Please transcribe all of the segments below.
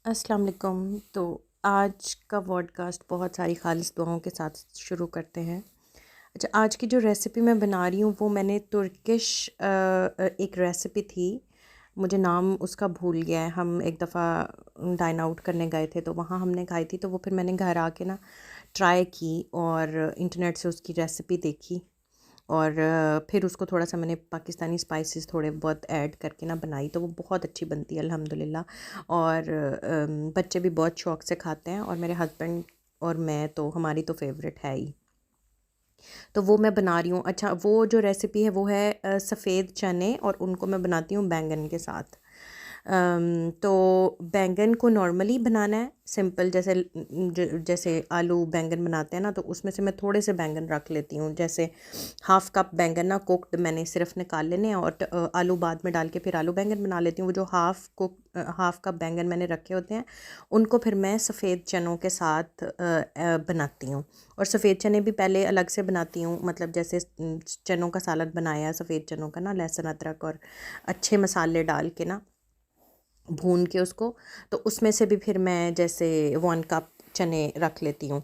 अस्सलाम वालेकुम। तो आज का पॉडकास्ट बहुत सारी खालिस दुआओं के साथ शुरू करते हैं। अच्छा, आज की जो रेसिपी मैं बना रही हूँ वो मैंने तुर्किश एक रेसिपी थी, मुझे नाम उसका भूल गया है। हम एक दफ़ा डाइन आउट करने गए थे तो वहाँ हमने खाई थी, तो वो फिर मैंने घर आके ना ट्राई की और इंटरनेट से उसकी रेसिपी देखी और फिर उसको थोड़ा-सा मैंने पाकिस्तानी स्पाइसेस थोड़े बहुत ऐड करके ना बनाई, तो वो बहुत अच्छी बनती है अल्हम्दुलिल्लाह। और बच्चे भी बहुत शौक़ से खाते हैं और मेरे हस्बैंड और मैं तो हमारी तो फेवरेट है ही। तो वो मैं बना रही हूँ। अच्छा, वो जो रेसिपी है वो है सफ़ेद चने और उनको मैं बनाती हूँ बैंगन के साथ। तो बैंगन को नॉर्मली बनाना है सिंपल, जैसे आलू बैंगन बनाते हैं ना, तो उसमें से मैं थोड़े से बैंगन रख लेती हूँ। जैसे हाफ़ कप बैंगन ना कुक्ड मैंने सिर्फ निकाल लेने हैं और आलू बाद में डाल के फिर आलू बैंगन बना लेती हूँ। वो जो हाफ़ कप बैंगन मैंने रखे होते हैं उनको फिर मैं सफ़ेद चनों के साथ बनाती हूँ। और सफ़ेद चने भी पहले अलग से बनाती हूँ, मतलब जैसे चनों का सालन बनाया सफ़ेद चनों का ना, लहसुन अदरक और अच्छे मसाले डाल के ना भून के उसको, तो उसमें से भी फिर मैं जैसे 1 कप चने रख लेती हूँ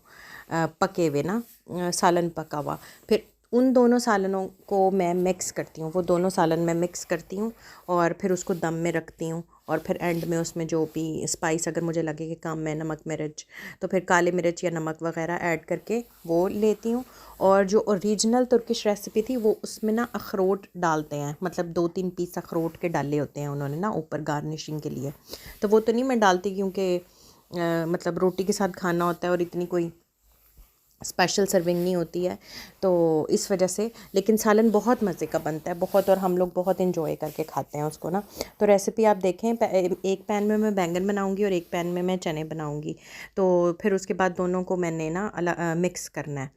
पके हुए ना, सालन पका हुआ। फिर उन दोनों सालनों को मैं मिक्स करती हूँ, वो दोनों सालन मैं मिक्स करती हूँ और फिर उसको दम में रखती हूँ। और फिर एंड में उसमें जो भी स्पाइस अगर मुझे लगे कि कम है, नमक मिर्च, तो फिर काली मिर्च या नमक वगैरह ऐड करके वो लेती हूँ। और जो ओरिजिनल तुर्किश रेसिपी थी वो उसमें ना अखरोट डालते हैं, मतलब 2-3 पीस अखरोट के डाले होते हैं उन्होंने ना ऊपर गार्निशिंग के लिए। तो वो तो नहीं मैं डालती क्योंकि मतलब रोटी के साथ खाना होता है और इतनी कोई स्पेशल सर्विंग नहीं होती है, तो इस वजह से। लेकिन सालन बहुत मज़े का बनता है, बहुत, और हम लोग बहुत इन्जॉय करके खाते हैं उसको ना। तो रेसिपी आप देखें, एक पैन में मैं बैंगन बनाऊंगी और एक पैन में मैं चने बनाऊंगी। तो फिर उसके बाद दोनों को मैंने ना मिक्स करना है,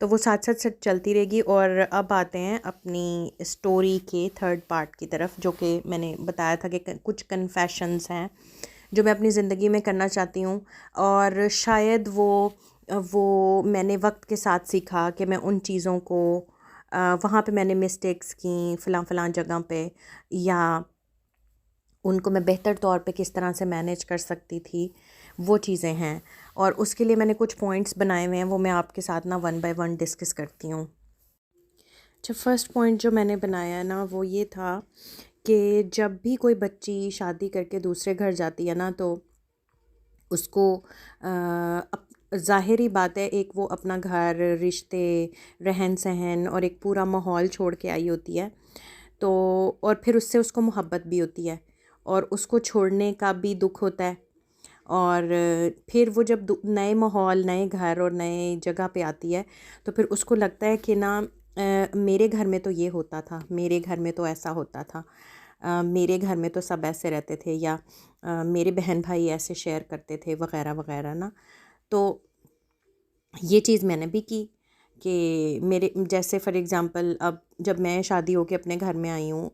तो वो साथ साथ साथ चलती रहेगी। और अब आते हैं अपनी स्टोरी के थर्ड पार्ट की तरफ, जो कि मैंने बताया था कि कुछ कन्फेशंस हैं जो मैं अपनी ज़िंदगी में करना चाहती हूँ। और शायद वो मैंने वक्त के साथ सीखा कि मैं उन चीज़ों को वहाँ पे मैंने मिस्टेक्स की फ़लाँ जगह पे, या उनको मैं बेहतर तौर पे किस तरह से मैनेज कर सकती थी, वो चीज़ें हैं। और उसके लिए मैंने कुछ पॉइंट्स बनाए हुए हैं, वो मैं आपके साथ ना 1 बाय 1 डिस्कस करती हूँ। अच्छा, फर्स्ट पॉइंट जो मैंने बनाया है ना वो ये था कि जब भी कोई बच्ची शादी करके दूसरे घर जाती है ना, तो उसको ज़ाहिरी बात है, एक वो अपना घर, रिश्ते, रहन सहन और एक पूरा माहौल छोड़ के आई होती है। तो और फिर उससे उसको मोहब्बत भी होती है और उसको छोड़ने का भी दुख होता है। और फिर वो जब नए माहौल, नए घर और नए जगह पे आती है, तो फिर उसको लगता है कि ना मेरे घर में तो ये होता था, मेरे घर में तो ऐसा होता था, मेरे घर में तो सब ऐसे रहते थे, या मेरे बहन भाई ऐसे शेयर करते थे वगैरह वगैरह ना। तो ये चीज़ मैंने भी की कि मेरे जैसे फॉर एग्ज़ाम्पल, अब जब मैं शादी होके अपने घर में आई हूँ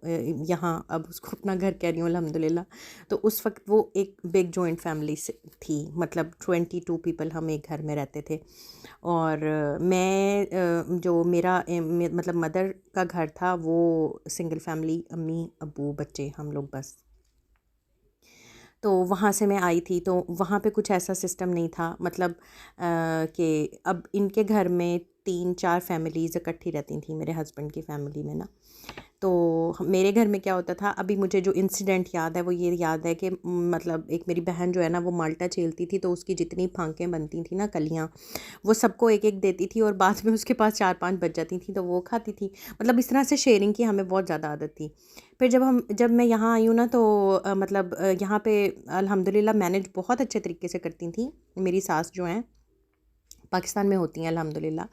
यहाँ, अब उसको अपना घर कह रही हूँ अल्हम्दुलिल्लाह, तो उस वक्त वो एक बिग जॉइंट फैमिली से थी, मतलब 22 पीपल हम एक घर में रहते थे। और मैं जो मेरा मतलब मदर का घर था वो सिंगल फैमिली, अम्मी अब्बू बच्चे हम लोग बस। तो वहाँ से मैं आई थी, तो वहाँ पे कुछ ऐसा सिस्टम नहीं था, मतलब कि अब इनके घर में 3-4 फैमिलीज़ इकट्ठी रहती थी मेरे हस्बैंड की फैमिली में ना। तो मेरे घर में क्या होता था, अभी मुझे जो इंसिडेंट याद है वो ये याद है कि मतलब एक मेरी बहन जो है ना वो माल्टा छीलती थी, तो उसकी जितनी फांकें बनती थी ना, कलियाँ, वो सबको एक एक देती थी और बाद में उसके पास 4-5 बच जाती थी तो वो खाती थी। मतलब इस तरह से शेयरिंग की हमें बहुत ज़्यादा आदत थी। फिर जब मैं यहाँ आई हूँ ना, तो मतलब यहाँ पे अल्हम्दुलिल्लाह मैनेज बहुत अच्छे तरीके से करती थी मेरी सास जो हैं, पाकिस्तान में होती हैं अल्हम्दुलिल्लाह।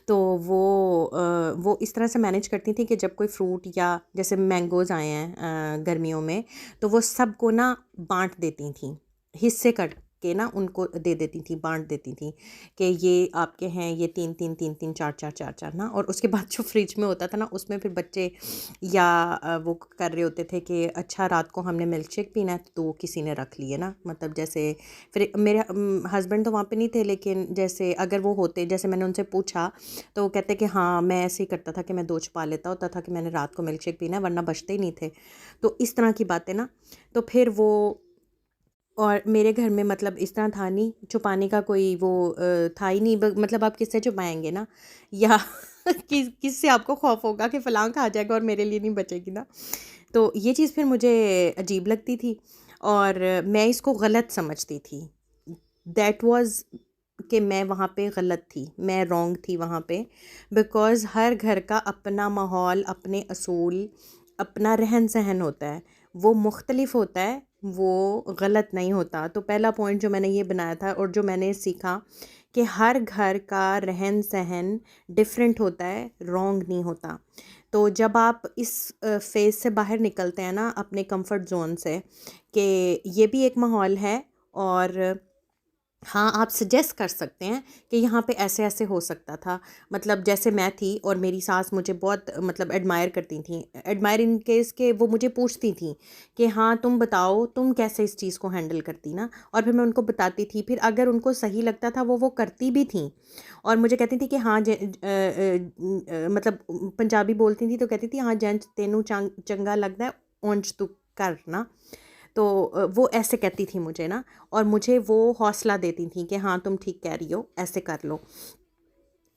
तो वो इस तरह से मैनेज करती थी कि जब कोई फ्रूट, या जैसे मैंगोज़ आए हैं गर्मियों में, तो वो सबको ना बाँट देती थी, हिस्से करके ना उनको दे देती थी, बाँट देती थी कि ये आपके हैं, ये 3-3, 3-3, 4-4, 4-4 ना। और उसके बाद जो फ्रिज में होता था ना, उसमें फिर बच्चे या वो कर रहे होते थे कि अच्छा रात को हमने मिल्क शेक पीना है, तो किसी ने रख लिए ना, मतलब जैसे फिर मेरे हस्बैंड तो वहाँ पे नहीं थे, लेकिन जैसे अगर वो होते, जैसे मैंने उनसे पूछा, तो वो कहते कि हाँ, मैं ऐसे ही करता था कि मैं 2 छुपा लेता होता था कि मैंने रात को मिल्क शेक पीना है, वरना बचते ही नहीं थे। तो इस तरह की बातें ना, तो फिर वो और मेरे घर में मतलब इस तरह था नहीं, छुपाने का कोई वो था ही नहीं। मतलब आप किससे छुपाएंगे ना, या किससे आपको खौफ होगा कि फ़लाँ खा जाएगा और मेरे लिए नहीं बचेगी ना। तो ये चीज़ फिर मुझे अजीब लगती थी और मैं इसको गलत समझती थी। दैट वाज़ कि मैं वहाँ पे गलत थी, मैं रॉन्ग थी वहाँ पे। बिकॉज़ हर घर का अपना माहौल, अपने असूल, अपना रहन-सहन होता है, वो मुख्तलिफ होता है, वो गलत नहीं होता। तो पहला पॉइंट जो मैंने ये बनाया था और जो मैंने सीखा कि हर घर का रहन-सहन डिफरेंट होता है, रॉन्ग नहीं होता। तो जब आप इस फ़ेज़ से बाहर निकलते हैं ना अपने कंफर्ट ज़ोन से, कि ये भी एक माहौल है और हाँ, आप सजेस्ट कर सकते हैं कि यहाँ पे ऐसे-ऐसे हो सकता था। मतलब जैसे मैं थी और मेरी सास मुझे बहुत मतलब एडमायर करती थीं। एडमायर इन केस के वो मुझे पूछती थीं कि हाँ, तुम बताओ तुम कैसे इस चीज़ को हैंडल करती ना? और फिर मैं उनको बताती थी। फिर अगर उनको सही लगता था वो करती भी थीं और मुझे कहती थी कि हाँ मतलब पंजाबी बोलती थी तो कहती थी, "हाँ जैंच तेनू चंगा लगदा है, उंज तू कर ना।" तो वो ऐसे कहती थी मुझे ना, और मुझे वो हौसला देती थी कि हाँ तुम ठीक कह रही हो, ऐसे कर लो।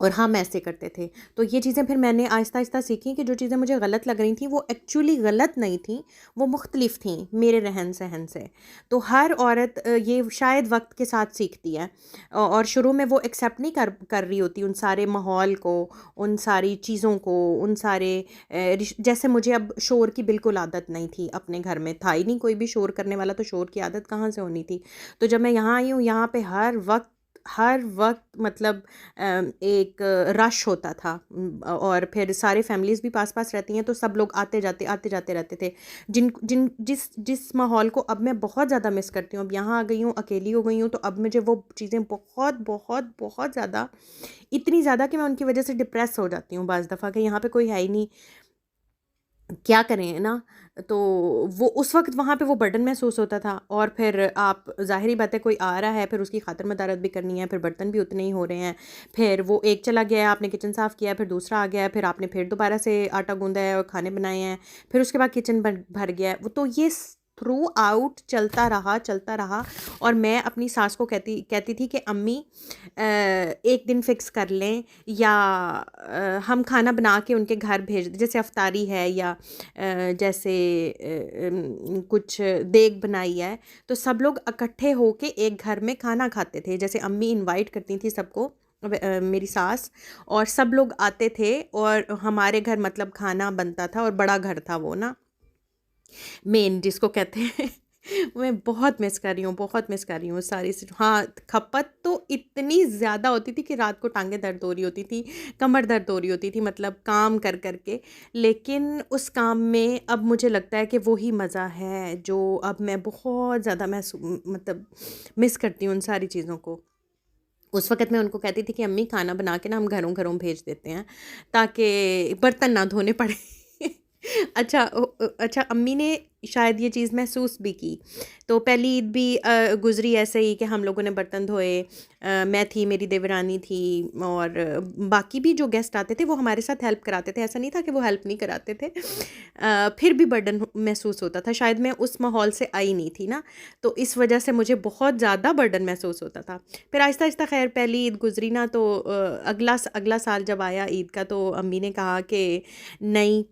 और हम ऐसे करते थे। तो ये चीज़ें फिर मैंने आहिस्ता-आहिस्ता सीखी कि जो चीज़ें मुझे गलत लग रही थी वो एक्चुअली गलत नहीं थी, वो मुख्तलिफ थी मेरे रहन-सहन से। तो हर औरत ये शायद वक़्त के साथ सीखती है और शुरू में वो एक्सेप्ट नहीं कर कर रही होती उन सारे माहौल को, उन सारी चीज़ों को, उन सारे जैसे मुझे अब शोर की बिल्कुल आदत नहीं थी अपने घर में, था ही नहीं कोई भी शोर करने वाला, तो शोर की आदत कहाँ से होनी थी। तो जब मैं यहाँ आई हूँ, यहाँ पे हर वक़्त मतलब एक रश होता था। और फिर सारे फैमिलीज़ भी पास-पास रहती हैं तो सब लोग आते-जाते रहते थे। जिन जिन जिस जिस माहौल को अब मैं बहुत ज़्यादा मिस करती हूँ, अब यहाँ आ गई हूँ, अकेली हो गई हूँ, तो अब मुझे वो चीज़ें बहुत, बहुत, बहुत ज़्यादा, इतनी ज़्यादा कि मैं उनकी वज़ह से डिप्रेस हो जाती हूँ बाज़ दफ़ा कि यहाँ पे कोई है ही नहीं, क्या करें ना? तो वो उस वक़्त वहाँ पे वो बर्डन महसूस होता था और फिर आप ज़ाहिर-सी बात है कोई आ रहा है, फिर उसकी खातिर मदारत भी करनी है, फिर बर्तन भी उतने ही हो रहे हैं। फिर वो एक चला गया है, आपने किचन साफ़ किया है, फिर दूसरा आ गया है, फिर आपने फिर दोबारा से आटा गूँधा है और खाने बनाए हैं, फिर उसके बाद किचन भर गया है। वो तो ये थ्रू आउट चलता रहा और मैं अपनी सास को कहती कहती थी कि अम्मी एक दिन फ़िक्स कर लें, या हम खाना बना के उनके घर भेज दें, जैसे अफ्तारी है या जैसे कुछ देग बनाई है, तो सब लोग इकट्ठे होके एक घर में खाना खाते थे। जैसे अम्मी इनवाइट करती थी सबको, मेरी सास, और सब लोग आते थे और हमारे घर मतलब खाना बनता था और बड़ा घर था वो ना, मेन जिसको कहते हैं। मैं बहुत मिस कर रही हूँ, बहुत मिस कर रही हूँ सारी हाँ, खपत तो इतनी ज़्यादा होती थी कि रात को टाँगें दर्द हो रही होती थी, कमर दर्द हो रही होती थी, मतलब काम कर के। लेकिन उस काम में अब मुझे लगता है कि वो ही मज़ा है जो अब मैं बहुत ज़्यादा मतलब मिस करती हूँ उन सारी चीज़ों को। उस वक़्त मैं उनको कहती थी कि अम्मी खाना बना के ना हम घरों-घरों भेज देते हैं, ताकि बर्तन ना धोने पड़े। अच्छा अच्छा, अम्मी ने शायद ये चीज़ महसूस भी की। तो पहली ईद भी गुज़री ऐसे ही कि हम लोगों ने बर्तन धोए। मैं थी, मेरी देवरानी थी और बाकी भी जो गेस्ट आते थे वो हमारे साथ हेल्प कराते थे। ऐसा नहीं था कि वो हेल्प नहीं कराते थे। फिर भी बर्डन महसूस होता था। शायद मैं उस माहौल से आई नहीं थी ना, तो इस वजह से मुझे बहुत ज़्यादा बर्डन महसूस होता था। फिर आहिस्ता-आहिस्ता खैर पहली ईद गुज़री ना, तो अगला साल जब आया ईद का, तो अम्मी ने कहा कि नहीं,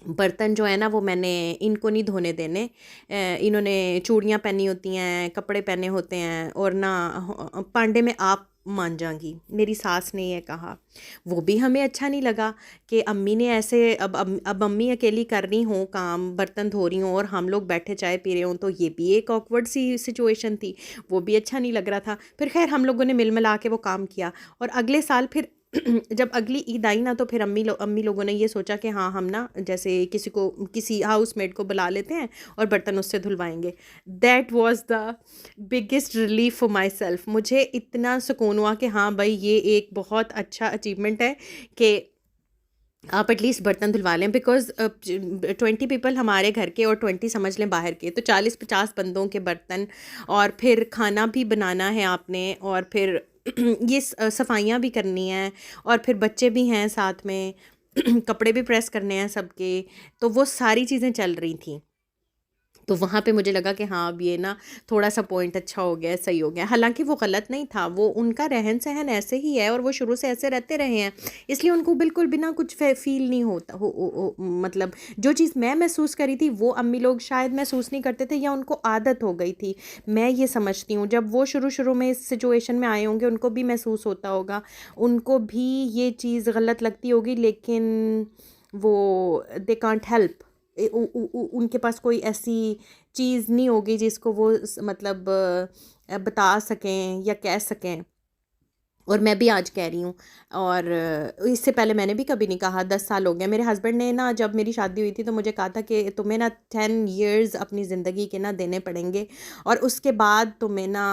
बर्तन जो है ना वो मैंने इनको नहीं धोने देने। इन्होंने चूड़ियाँ पहनी होती हैं, कपड़े पहने होते हैं, और ना पांडे में आप मांजांगी, मेरी सास ने ये कहा। वो भी हमें अच्छा नहीं लगा कि अम्मी ने ऐसे, अब अम्मी अकेली कर रही हों काम, बर्तन धो रही हों और हम लोग बैठे चाय पी रहे हों, तो ये भी एक ऑकवर्ड सी सिचुएशन थी। वो भी अच्छा नहीं लग रहा था। फिर खैर हम लोगों ने मिल मिला के वो काम किया और अगले साल फिर जब अगली ईद आई ना, तो फिर अम्मी लोगों ने ये सोचा कि हाँ, हम ना जैसे किसी हाउसमेट को बुला लेते हैं और बर्तन उससे धुलवाएंगे। That was the biggest relief for myself. मुझे इतना सुकून हुआ कि हाँ भाई, ये एक बहुत अच्छा अचीवमेंट है कि आप एटलीस्ट बर्तन धुलवा लें। बिकॉज 20 पीपल हमारे घर के और 20 समझ लें बाहर के, तो 40-50 बंदों के बर्तन, और फिर खाना भी बनाना है आपने, और फिर ये सफाइयाँ भी करनी हैं, और फिर बच्चे भी हैं साथ में, कपड़े भी प्रेस करने हैं सबके। तो वो सारी चीज़ें चल रही थी। तो वहाँ पे मुझे लगा कि हाँ अब ये ना थोड़ा सा पॉइंट अच्छा हो गया, सही हो गया। हालांकि वो गलत नहीं था, वो उनका रहन सहन ऐसे ही है और वो शुरू से ऐसे रहते रहे हैं, इसलिए उनको बिल्कुल बिना कुछ फील नहीं होता मतलब जो चीज़ मैं महसूस करी थी वो अम्मी लोग शायद महसूस नहीं करते थे या उनको आदत हो गई थी। मैं ये समझती हूँ जब वो शुरू शुरू में इस सिचुएशन में आए होंगे उनको भी महसूस होता होगा, उनको भी ये चीज़ गलत लगती होगी, लेकिन वो दे कांट हेल्प, उनके पास कोई ऐसी चीज़ नहीं होगी जिसको वो मतलब बता सकें या कह सकें। और मैं भी आज कह रही हूँ, और इससे पहले मैंने भी कभी नहीं कहा। 10 साल हो गए मेरे हस्बैंड ने ना, जब मेरी शादी हुई थी तो मुझे कहा था कि तुम्हें ना 10 years अपनी ज़िंदगी के ना देने पड़ेंगे और उसके बाद तुम्हें ना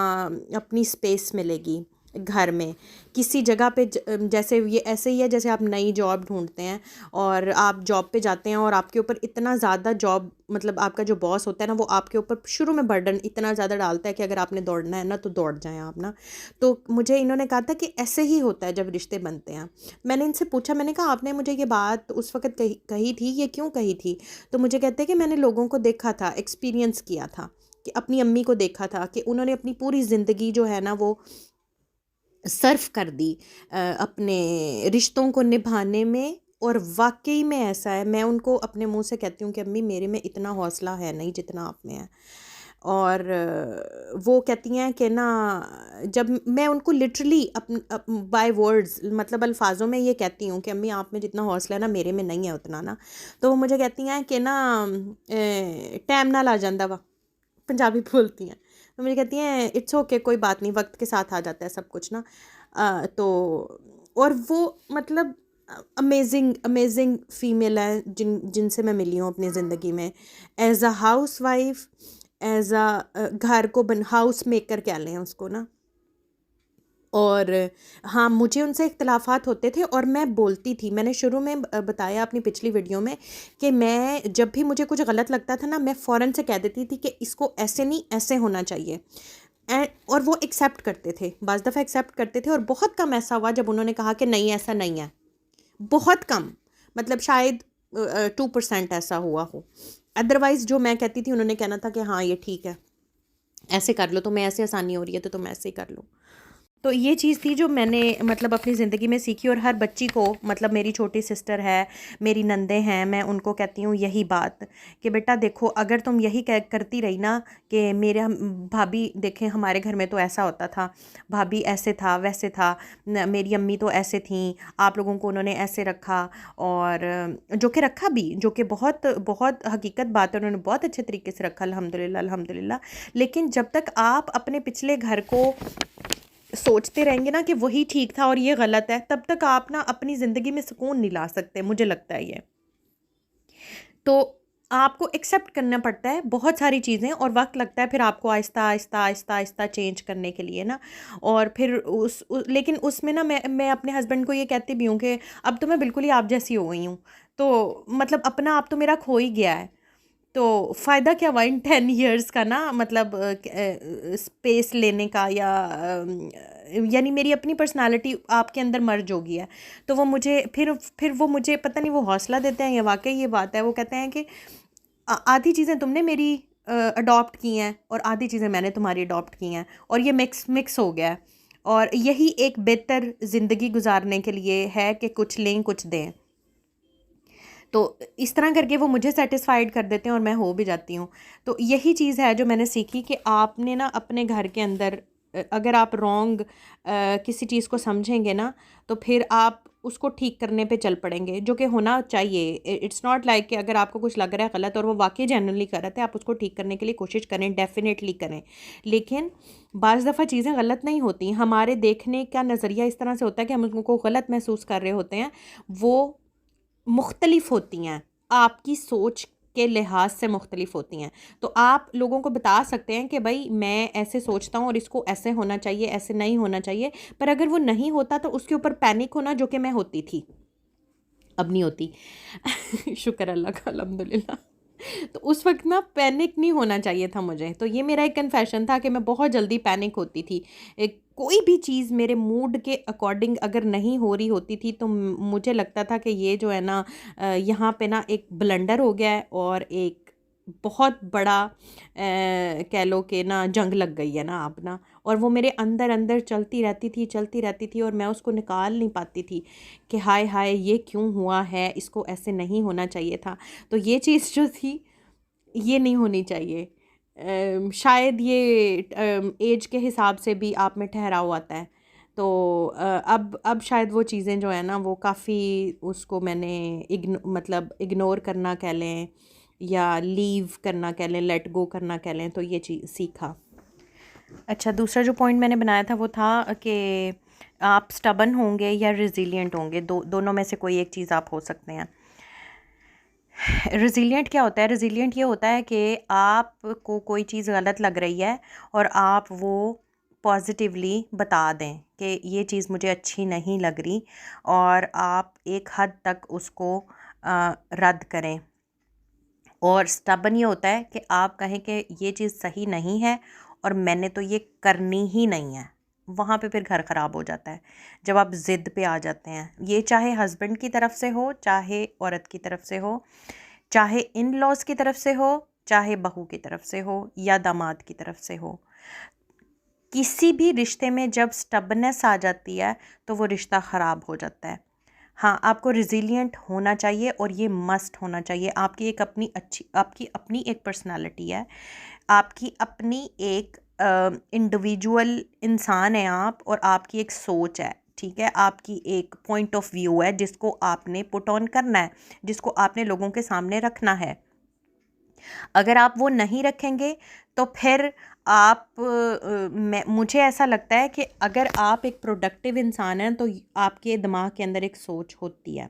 अपनी स्पेस मिलेगी घर में किसी जगह पे। जैसे ये ऐसे ही है जैसे आप नई जॉब ढूंढते हैं और आप जॉब पे जाते हैं और आपके ऊपर इतना ज़्यादा जॉब मतलब आपका जो बॉस होता है ना वो आपके ऊपर शुरू में बर्डन इतना ज़्यादा डालता है कि अगर आपने दौड़ना है ना तो दौड़ जाएं आप ना। तो मुझे इन्होंने कहा था कि ऐसे ही होता है जब रिश्ते बनते हैं। मैंने इनसे पूछा, मैंने कहा आपने मुझे ये बात उस वक्त कही थी, ये क्यों कही थी? तो मुझे कहते हैं कि मैंने लोगों को देखा था, एक्सपीरियंस किया था, कि अपनी अम्मी को देखा था कि उन्होंने अपनी पूरी ज़िंदगी जो है ना वो सर्फ कर दी अपने रिश्तों को निभाने में। और वाकई में ऐसा है, मैं उनको अपने मुंह से कहती हूँ कि अम्मी मेरे में इतना हौसला है नहीं जितना आप में है। और वो कहती हैं कि ना, जब मैं उनको लिटरली बाय वर्ड्स मतलब अल्फाजों में ये कहती हूँ कि अम्मी आप में जितना हौसला है ना मेरे में नहीं है उतना ना, तो वो मुझे कहती हैं कि ना टाइम ना ला जांदा वा, पंजाबी बोलती हैं। तो मुझे कहती हैं इट्स ओके, कोई बात नहीं, वक्त के साथ आ जाता है सब कुछ ना। तो और वो मतलब अमेजिंग अमेजिंग फीमेल है जिनसे मैं मिली हूँ अपनी ज़िंदगी में, as a housewife, as a घर को हाउस मेकर कह लें उसको ना। और हाँ, मुझे उनसे इख्तिलाफ़ात होते थे और मैं बोलती थी। मैंने शुरू में बताया अपनी पिछली वीडियो में कि मैं जब भी मुझे कुछ गलत लगता था ना मैं फ़ौरन से कह देती थी कि इसको ऐसे नहीं ऐसे होना चाहिए। और वो एक्सेप्ट करते थे, बाज़ दफ़ा एक्सेप्ट करते थे और बहुत कम ऐसा हुआ जब उन्होंने कहा कि नहीं ऐसा नहीं है। बहुत कम, मतलब शायद 2% ऐसा हुआ हो। अदरवाइज़ जो मैं कहती थी उन्होंने कहना था कि हाँ ये ठीक है, ऐसे कर लो, तुम्हें ऐसे आसानी हो रही है तो तुम ऐसे ही कर लो। तो ये चीज़ थी जो मैंने मतलब अपनी ज़िंदगी में सीखी। और हर बच्ची को, मतलब मेरी छोटी सिस्टर है, मेरी नंदे हैं, मैं उनको कहती हूँ यही बात कि बेटा देखो अगर तुम यही करती रही ना कि मेरे भाभी देखें हमारे घर में तो ऐसा होता था, भाभी ऐसे था वैसे था, मेरी अम्मी तो ऐसे थी, आप लोगों को उन्होंने ऐसे रखा, और जो कि रखा भी, जो कि बहुत बहुत हकीकत बात है, उन्होंने बहुत अच्छे तरीके से रखा, अल्हम्दुलिल्लाह अल्हम्दुलिल्लाह। लेकिन जब तक आप अपने पिछले घर को सोचते रहेंगे ना कि वही ठीक था और ये गलत है, तब तक आप ना अपनी ज़िंदगी में सुकून नहीं ला सकते, मुझे लगता है ये। तो आपको एक्सेप्ट करना पड़ता है बहुत सारी चीज़ें और वक्त लगता है फिर आपको आहिस्ता आहिस्ता आहिस्ता आहिस्ता चेंज करने के लिए ना। और फिर लेकिन उसमें ना मैं अपने हस्बैंड को ये कहती भी हूँ कि अब तो मैं बिल्कुल ही आप जैसी हो गई हूँ, तो मतलब अपना आप तो मेरा खो ही गया है, तो फ़ायदा क्या हुआ इन 10 years का ना, मतलब स्पेस लेने का, या यानी मेरी अपनी पर्सनालिटी आपके अंदर मर्ज हो गई है। तो वो मुझे फिर वो मुझे पता नहीं वो हौसला देते हैं या वाकई ये बात है, वो कहते हैं कि आधी चीज़ें तुमने मेरी अडॉप्ट की हैं और आधी चीज़ें मैंने तुम्हारी अडॉप्ट की हैं और ये मिक्स मिक्स हो गया है, और यही एक बेहतर ज़िंदगी गुजारने के लिए है कि कुछ लें कुछ दें। तो इस तरह करके वो मुझे सेटिस्फाइड कर देते हैं और मैं हो भी जाती हूँ। तो यही चीज़ है जो मैंने सीखी कि आपने ना अपने घर के अंदर अगर आप रॉन्ग किसी चीज़ को समझेंगे ना तो फिर आप उसको ठीक करने पे चल पड़ेंगे, जो कि होना चाहिए। इट्स नॉट लाइक कि अगर आपको कुछ लग रहा है गलत और वो वाकई जेन्युइनली गलत है, आप उसको ठीक करने के लिए कोशिश करें, डेफिनेटली करें। लेकिन बाज़ दफ़ा चीज़ें गलत नहीं होती, हमारे देखने का नज़रिया इस तरह से होता है कि हम उनको गलत महसूस कर रहे होते हैं, वो मुख्तलिफ होती हैं, आपकी सोच के लिहाज से मुख्तलिफ होती हैं। तो आप लोगों को बता सकते हैं कि भाई मैं ऐसे सोचता हूँ और इसको ऐसे होना चाहिए, ऐसे नहीं होना चाहिए। पर अगर वो नहीं होता तो उसके ऊपर पैनिक होना, जो कि मैं होती थी, अब नहीं होती शुक्र अल्लाह का, अल्हम्दुलिल्लाह। तो उस वक्त ना पैनिक नहीं होना चाहिए था मुझे। तो ये मेरा एक कन्फेशन था कि मैं बहुत जल्दी पैनिक होती थी। कोई भी चीज़ मेरे मूड के अकॉर्डिंग अगर नहीं हो रही होती थी तो मुझे लगता था कि ये जो है ना यहाँ पे ना एक ब्लंडर हो गया है और एक बहुत बड़ा कह लो कि ना जंग लग गई है ना आप ना, और वो मेरे अंदर अंदर चलती रहती थी और मैं उसको निकाल नहीं पाती थी कि हाय हाय ये क्यों हुआ है, इसको ऐसे नहीं होना चाहिए था। तो ये चीज़ जो थी ये नहीं होनी चाहिए। शायद ये एज के हिसाब से भी आप में ठहराव आता है। तो अब शायद वो चीज़ें जो है ना वो काफ़ी, उसको मैंने मतलब इग्नोर करना कह लें या लीव करना कह लें, लेट गो करना कह लें, तो ये चीज़ सीखा। अच्छा, दूसरा जो पॉइंट मैंने बनाया था वो था कि आप स्टबन होंगे या रिज़िलिएंट होंगे, दोनों में से कोई एक चीज़ आप हो सकते हैं। रेज़िलिएंट क्या होता है? रेज़िलिएंट ये होता है कि आपको कोई चीज़ गलत लग रही है और आप वो पॉज़िटिवली बता दें कि ये चीज़ मुझे अच्छी नहीं लग रही, और आप एक हद तक उसको रद्द करें। और स्टबन ये होता है कि आप कहें कि ये चीज़ सही नहीं है और मैंने तो ये करनी ही नहीं है। वहाँ पे फिर घर ख़राब हो जाता है, जब आप ज़िद पे आ जाते हैं। ये चाहे हस्बैंड की तरफ से हो, चाहे औरत की तरफ से हो, चाहे इन लॉज की तरफ से हो, चाहे बहू की तरफ से हो या दामाद की तरफ से हो। किसी भी रिश्ते में जब स्टबनेस आ जाती है तो वो रिश्ता ख़राब हो जाता है। हाँ, आपको रिज़िलिएंट होना चाहिए और ये मस्ट होना चाहिए। आपकी अपनी एक पर्सनालिटी है, आपकी अपनी एक इंडिविजुअल इंसान है आप, और आपकी एक सोच है, ठीक है? आपकी एक पॉइंट ऑफ व्यू है जिसको आपने पुट ऑन करना है, जिसको आपने लोगों के सामने रखना है। अगर आप वो नहीं रखेंगे तो फिर मुझे ऐसा लगता है कि अगर आप एक प्रोडक्टिव इंसान हैं तो आपके दिमाग के अंदर एक सोच होती है,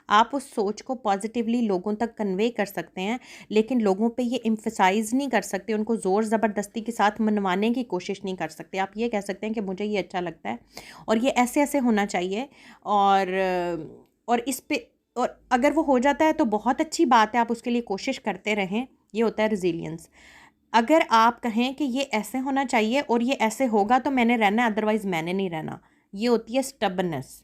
आप उस सोच को पॉजिटिवली लोगों तक कन्वे कर सकते हैं, लेकिन लोगों पे ये एम्फसाइज़ नहीं कर सकते, उनको ज़ोर ज़बरदस्ती के साथ मनवाने की कोशिश नहीं कर सकते। आप ये कह सकते हैं कि मुझे ये अच्छा लगता है और ये ऐसे ऐसे होना चाहिए, और इस पे, और अगर वो हो जाता है तो बहुत अच्छी बात है, आप उसके लिए कोशिश करते रहें। ये होता है रिज़िलियंस। अगर आप कहें कि ये ऐसे होना चाहिए और ये ऐसे होगा तो मैंने रहना है, अदरवाइज़ मैंने नहीं रहना, ये होती है स्टबनेस।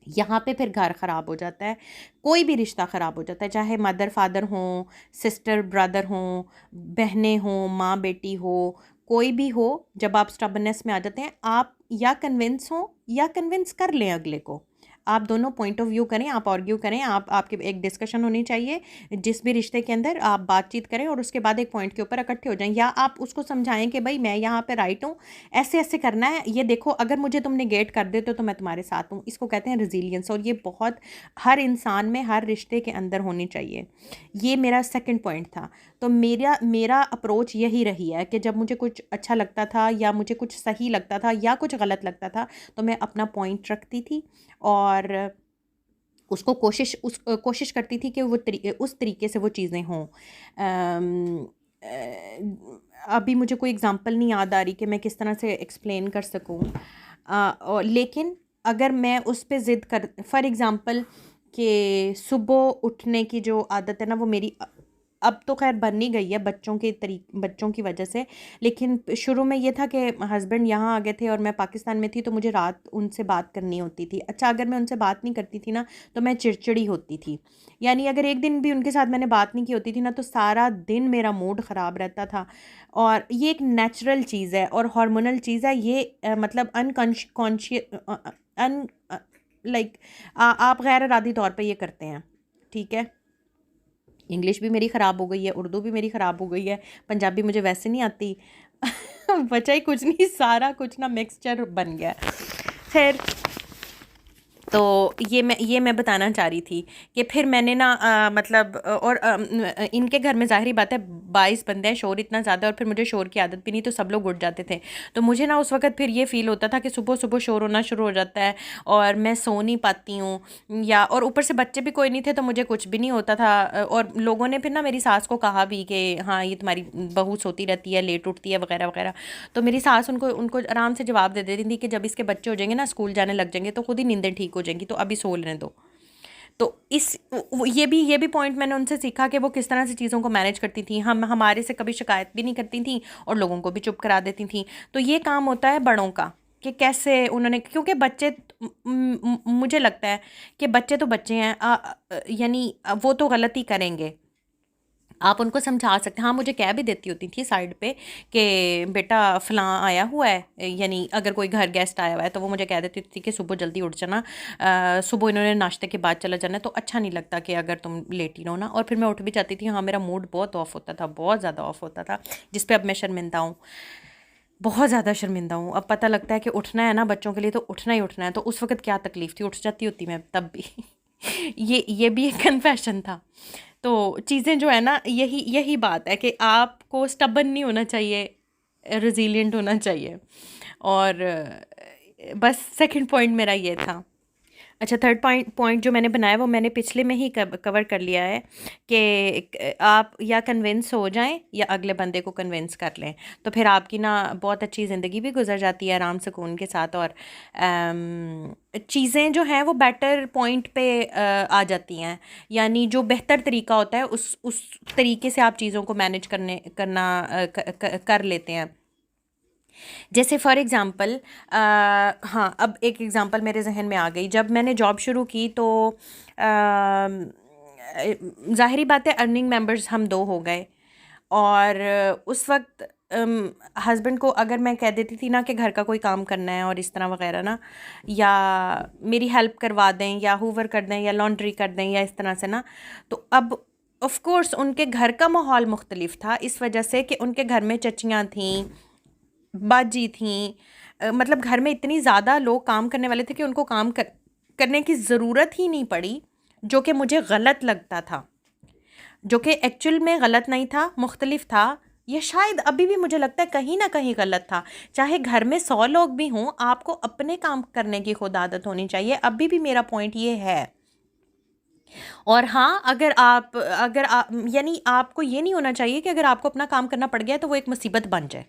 यहाँ पे फिर घर ख़राब हो जाता है, कोई भी रिश्ता ख़राब हो जाता है, चाहे मदर फादर हों, सिस्टर ब्रदर हों, बहनें हों, माँ बेटी हो, कोई भी हो। जब आप स्टबनेस में आ जाते हैं, आप या कन्विंस हों या कन्विंस कर लें अगले को। आप दोनों पॉइंट ऑफ व्यू करें, आप आर्ग्यू करें, आपके एक डिस्कशन होनी चाहिए। जिस भी रिश्ते के अंदर आप बातचीत करें और उसके बाद एक पॉइंट के ऊपर इकट्ठे हो जाएं, या आप उसको समझाएं कि भाई मैं यहाँ पे राइट हूँ, ऐसे ऐसे करना है, ये देखो अगर मुझे तुम नेगेट कर देते हो तो मैं तुम्हारे साथ हूँ। इसको कहते हैं रिजीलियंस, और ये बहुत हर इंसान में, हर रिश्ते के अंदर होनी चाहिए। ये मेरा सेकंड पॉइंट था। तो मेरा मेरा अप्रोच यही रही है कि जब मुझे कुछ अच्छा लगता था या मुझे कुछ सही लगता था या कुछ गलत लगता था तो मैं अपना पॉइंट रखती थी और उसको कोशिश करती थी कि उस तरीके से वो चीज़ें हों। अभी मुझे कोई एग्ज़ाम्पल नहीं याद आ रही कि मैं किस तरह से एक्सप्लेन कर सकूं, और लेकिन अगर मैं उस पे ज़िद कर, फॉर एग्ज़ाम्पल कि सुबह उठने की जो आदत है ना वो मेरी अब तो खैर बन ही गई है बच्चों की वजह से, लेकिन शुरू में ये था कि हस्बैंड यहाँ आ गए थे और मैं पाकिस्तान में थी, तो मुझे रात उनसे बात करनी होती थी। अच्छा, अगर मैं उनसे बात नहीं करती थी ना तो मैं चिड़चिड़ी होती थी, यानी अगर एक दिन भी उनके साथ मैंने बात नहीं की होती थी ना तो सारा दिन मेरा मूड ख़राब रहता था। और ये एक नेचुरल चीज़ है और हार्मोनल चीज़ है ये, मतलब अनकॉन्शियस अन लाइक आप गैर इरादी तौर पे ये करते हैं, ठीक है? इंग्लिश भी मेरी ख़राब हो गई है, उर्दू भी मेरी ख़राब हो गई है, पंजाबी मुझे वैसे नहीं आती। बचा ही कुछ नहीं, सारा कुछ ना मिक्सचर बन गया। खैर, तो ये मैं बताना चाह रही थी कि फिर मैंने ना मतलब इनके घर में ज़ाहिरी बात है 22 बंदे हैं, शोर इतना ज़्यादा, और फिर मुझे शोर की आदत भी नहीं, तो सब लोग उठ जाते थे। तो मुझे ना उस वक़्त फिर ये फ़ील होता था कि सुबह सुबह शोर होना शुरू हो जाता है और मैं सो नहीं पाती हूँ, या और ऊपर से बच्चे भी कोई नहीं थे तो मुझे कुछ भी नहीं होता था। और लोगों ने फिर ना मेरी सास को कहा भी कि हाँ ये तुम्हारी बहू सोती रहती है, लेट उठती है वगैरह वगैरह। तो मेरी सास उनको उनको आराम से जवाब दे देती थी कि जब इसके बच्चे हो जाएंगे ना, स्कूल जाने लग जाएंगे, तो खुद ही नींदें ठीक हो जाएंगी, तो अभी सो लेने दो। तो ये भी पॉइंट मैंने उनसे सीखा कि वो किस तरह से चीज़ों को मैनेज करती थी। हमारे से कभी शिकायत भी नहीं करती थी और लोगों को भी चुप करा देती थी। तो ये काम होता है बड़ों का कि कैसे उन्होंने, क्योंकि बच्चे मुझे लगता है कि बच्चे तो बच्चे हैं, यानी वो तो गलती करेंगे, आप उनको समझा सकते हैं। हाँ, मुझे कह भी देती होती थी साइड पे कि बेटा फ़लाँ आया हुआ है, यानी अगर कोई घर गेस्ट आया हुआ है तो वो मुझे कह देती थी कि सुबह जल्दी उठ जाना, सुबह इन्होंने नाश्ते के बाद चला जाना, तो अच्छा नहीं लगता कि अगर तुम लेटी रहो ना। और फिर मैं उठ भी जाती थी। हाँ, मेरा मूड बहुत ऑफ होता था, बहुत ज़्यादा ऑफ होता था, जिस पे अब मैं शर्मिंदा हूँ, बहुत ज़्यादा शर्मिंदा हूँ। अब पता लगता है कि उठना है ना बच्चों के लिए, तो उठना ही उठना है। तो उस वक़्त क्या तकलीफ़ थी, उठ जाती होती मैं तब भी। ये भी एक कन्फेशन था। तो चीज़ें जो है ना, यही यही बात है कि आपको स्टबर्न नहीं होना चाहिए, रेज़िलिएंट होना चाहिए। और बस सेकंड पॉइंट मेरा ये था। अच्छा, थर्ड पॉइंट जो मैंने बनाया वो मैंने पिछले में ही कवर कर लिया है कि आप या कन्विंस हो जाएं या अगले बंदे को कन्विंस कर लें, तो फिर आपकी ना बहुत अच्छी ज़िंदगी भी गुजर जाती है आराम सुकून के साथ। और चीज़ें जो हैं वो बेटर पॉइंट पे आ जाती हैं, यानी जो बेहतर तरीका होता है उस तरीके से आप चीज़ों को मैनेज कर लेते हैं। जैसे फॉर एग्ज़ाम्पल, हाँ, अब एक एग्ज़ाम्पल मेरे जहन में आ गई। जब मैंने जॉब शुरू की तो ज़ाहिरी बात है अर्निंग मेंबर्स हम 2 हो गए। और उस वक्त हस्बैंड को अगर मैं कह देती थी ना कि घर का कोई काम करना है और इस तरह वगैरह ना, या मेरी हेल्प करवा दें या हूवर कर दें या लॉन्ड्री कर दें या इस तरह से ना, तो अब ऑफ कोर्स उनके घर का माहौल मुख्तलिफ था, इस वजह से कि उनके घर में चचियाँ थीं, बाजी थीं, मतलब घर में इतनी ज़्यादा लोग काम करने वाले थे कि उनको करने की ज़रूरत ही नहीं पड़ी, जो कि मुझे गलत लगता था, जो कि एक्चुअल में गलत नहीं था, मुख्तलिफ था। ये शायद अभी भी मुझे लगता है कहीं ना कहीं गलत था। चाहे घर में 100 लोग भी हों, आपको अपने काम करने की खुद आदत होनी चाहिए। अभी भी मेरा पॉइंट ये है। और हाँ, अगर आप यानी आपको ये नहीं होना चाहिए कि अगर आपको अपना काम करना पड़ गया तो वो एक मुसीबत बन जाए।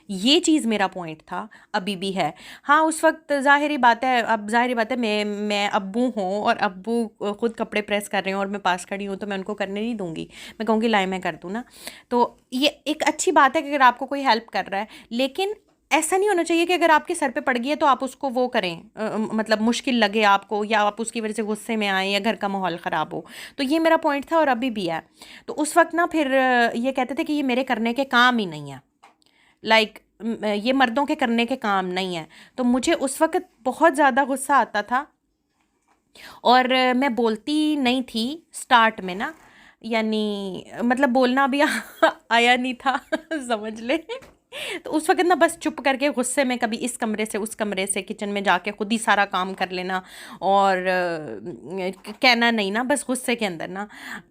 ये चीज़ मेरा पॉइंट था, अभी भी है। हाँ, उस वक्त ज़ाहिरी बात है, अब ज़ाहिरी बात है मैं अब्बू हूँ और अब्बू खुद कपड़े प्रेस कर रहे हैं और मैं पास खड़ी हूँ, तो मैं उनको करने नहीं दूँगी। मैं कहूँगी लाए मैं कर दूँ ना। तो ये एक अच्छी बात है कि अगर आपको कोई हेल्प कर रहा है, लेकिन ऐसा नहीं होना चाहिए कि अगर आपके सर पे पड़ गई है तो आप उसको वो करें, मतलब मुश्किल लगे आपको, या आप उसकी वजह से गुस्से में आएँ या घर का माहौल ख़राब हो। तो ये मेरा पॉइंट था और अभी भी है। तो उस वक्त ना फिर ये कहते थे कि ये मेरे करने के काम ही नहीं है, लाइक ये मर्दों के करने के काम नहीं है। तो मुझे उस वक्त बहुत ज़्यादा गुस्सा आता था और मैं बोलती नहीं थी स्टार्ट में ना, यानी मतलब बोलना भी आया नहीं था, समझ ले। तो उस वक्त ना बस चुप करके गुस्से में कभी इस कमरे से उस कमरे से किचन में जाके खुद ही सारा काम कर लेना, और कहना नहीं ना, बस गुस्से के अंदर ना।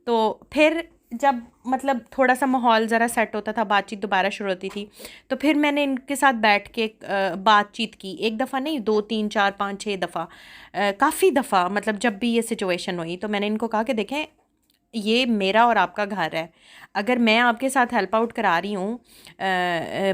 तो फिर जब मतलब थोड़ा सा माहौल ज़रा सेट होता था, बातचीत दोबारा शुरू होती थी, तो फिर मैंने इनके साथ बैठ के बातचीत की। एक दफ़ा नहीं, 2 3 4 5 6 दफ़ा, काफ़ी दफ़ा, मतलब जब भी ये सिचुएशन हुई तो मैंने इनको कहा कि देखें, ये मेरा और आपका घर है। अगर मैं आपके साथ हेल्प आउट करा रही हूँ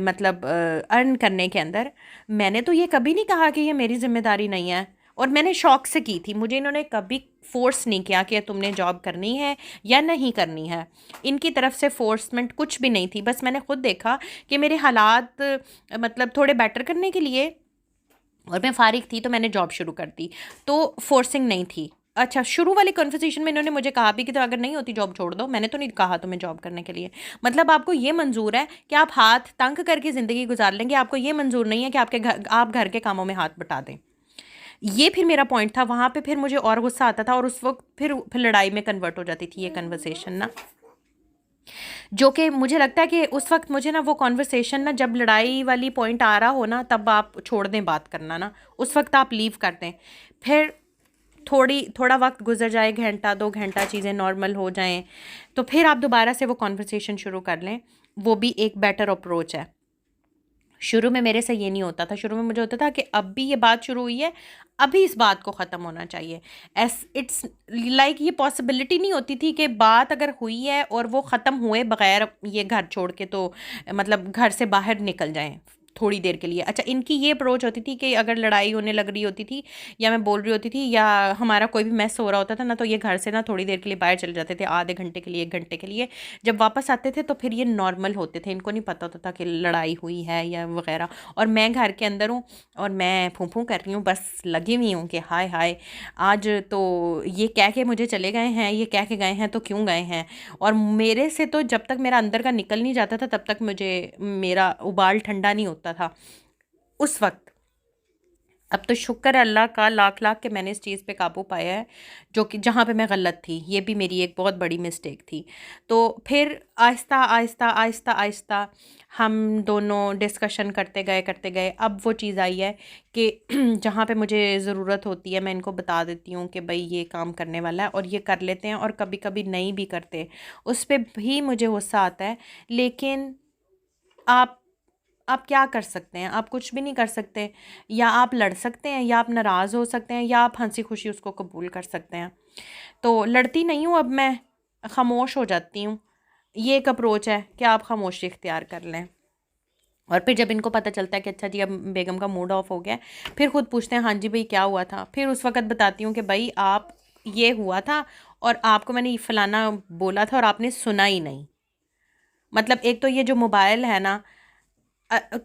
मतलब अर्न करने के अंदर, मैंने तो ये कभी नहीं कहा कि ये मेरी ज़िम्मेदारी नहीं है। और मैंने शौक़ से की थी, मुझे इन्होंने कभी फ़ोर्स नहीं किया कि तुमने जॉब करनी है या नहीं करनी है। इनकी तरफ से फ़ोर्समेंट कुछ भी नहीं थी। बस मैंने खुद देखा कि मेरे हालात मतलब थोड़े बेटर करने के लिए, और मैं फ़ारिग थी तो मैंने जॉब शुरू कर दी, तो फ़ोर्सिंग नहीं थी। अच्छा, शुरू वाली कन्वर्सेशन में इन्होंने मुझे कहा भी कि तो अगर नहीं होती जॉब छोड़ दो। मैंने तो नहीं कहा तुम्हें जॉब करने के लिए। मतलब आपको ये मंजूर है कि आप हाथ तंग करके ज़िंदगी गुजार लेंगे, आपको ये मंजूर नहीं है कि आप घर के कामों में हाथ बटा दें। ये फिर मेरा पॉइंट था। वहाँ पे फिर मुझे और गुस्सा आता था और उस वक्त फिर लड़ाई में कन्वर्ट हो जाती थी ये कन्वर्सेशन ना, जो कि मुझे लगता है कि उस वक्त मुझे ना वो कॉन्वर्सेशन ना, जब लड़ाई वाली पॉइंट आ रहा हो ना, तब आप छोड़ दें बात करना ना, उस वक्त आप लीव कर दें। फिर थोड़ा वक्त गुजर जाए, घंटा 2 घंटा, चीज़ें नॉर्मल हो जाएं, तो फिर आप दोबारा से वो कॉन्वर्सेशन शुरू कर लें। वो भी एक बेटर अप्रोच है। शुरू में मेरे से ये नहीं होता था। शुरू में मुझे होता था कि अब भी ये बात शुरू हुई है, अभी इस बात को ख़त्म होना चाहिए। इट्स लाइक ये पॉसिबिलिटी नहीं होती थी कि बात अगर हुई है और वो ख़त्म हुए बग़ैर ये घर छोड़ के तो मतलब घर से बाहर निकल जाएं। थोड़ी देर के लिए। अच्छा, इनकी ये अप्रोच होती थी कि अगर लड़ाई होने लग रही होती थी या मैं बोल रही होती थी या हमारा कोई भी मैस हो रहा होता था ना, तो ये घर से ना थोड़ी देर के लिए बाहर चले जाते थे, आधे घंटे के लिए, 1 घंटे के लिए। जब वापस आते थे तो फिर ये नॉर्मल होते थे, इनको नहीं पता होता था कि लड़ाई हुई है या वगैरह। और मैं घर के अंदर हूँ और मैं फूं फूं कर रही हूँ, बस लगी हुई हूँ कि हाय हाय, आज तो ये कह के मुझे चले गए हैं, ये कह के गए हैं तो क्यों गए हैं। और मेरे से तो जब तक मेरा अंदर का निकल नहीं जाता था तब तक मुझे मेरा उबाल ठंडा नहीं होता था उस वक्त। अब तो शुक्र है अल्लाह का लाख लाख के मैंने इस चीज़ पे काबू पाया है, जो कि जहाँ पे मैं गलत थी, ये भी मेरी एक बहुत बड़ी मिस्टेक थी। तो फिर आहिस्ता आहिस्ता आहिस्ता आहिस्ता हम दोनों डिस्कशन करते गए। अब वो चीज़ आई है कि जहाँ पे मुझे ज़रूरत होती है मैं इनको बता देती हूँ कि भाई ये काम करने वाला है, और ये कर लेते हैं, और कभी कभी नहीं भी करते, उस पर भी मुझे गुस्सा आता है। लेकिन आप आप क्या कर सकते हैं? आप कुछ भी नहीं कर सकते। या आप लड़ सकते हैं, या आप नाराज़ हो सकते हैं, या आप हंसी खुशी उसको कबूल कर सकते हैं। तो लड़ती नहीं हूँ अब मैं, खामोश हो जाती हूँ। ये एक अप्रोच है कि आप खामोशी इख्तियार कर लें। और फिर जब इनको पता चलता है कि अच्छा जी अब बेगम का मूड ऑफ हो गया, फिर खुद पूछते हैं हाँ जी भाई क्या हुआ था। फिर उस वक्त बताती हूँ कि भाई आप, ये हुआ था और आपको मैंने ये फलाना बोला था और आपने सुना ही नहीं। मतलब एक तो ये जो मोबाइल है ना, अ- अ-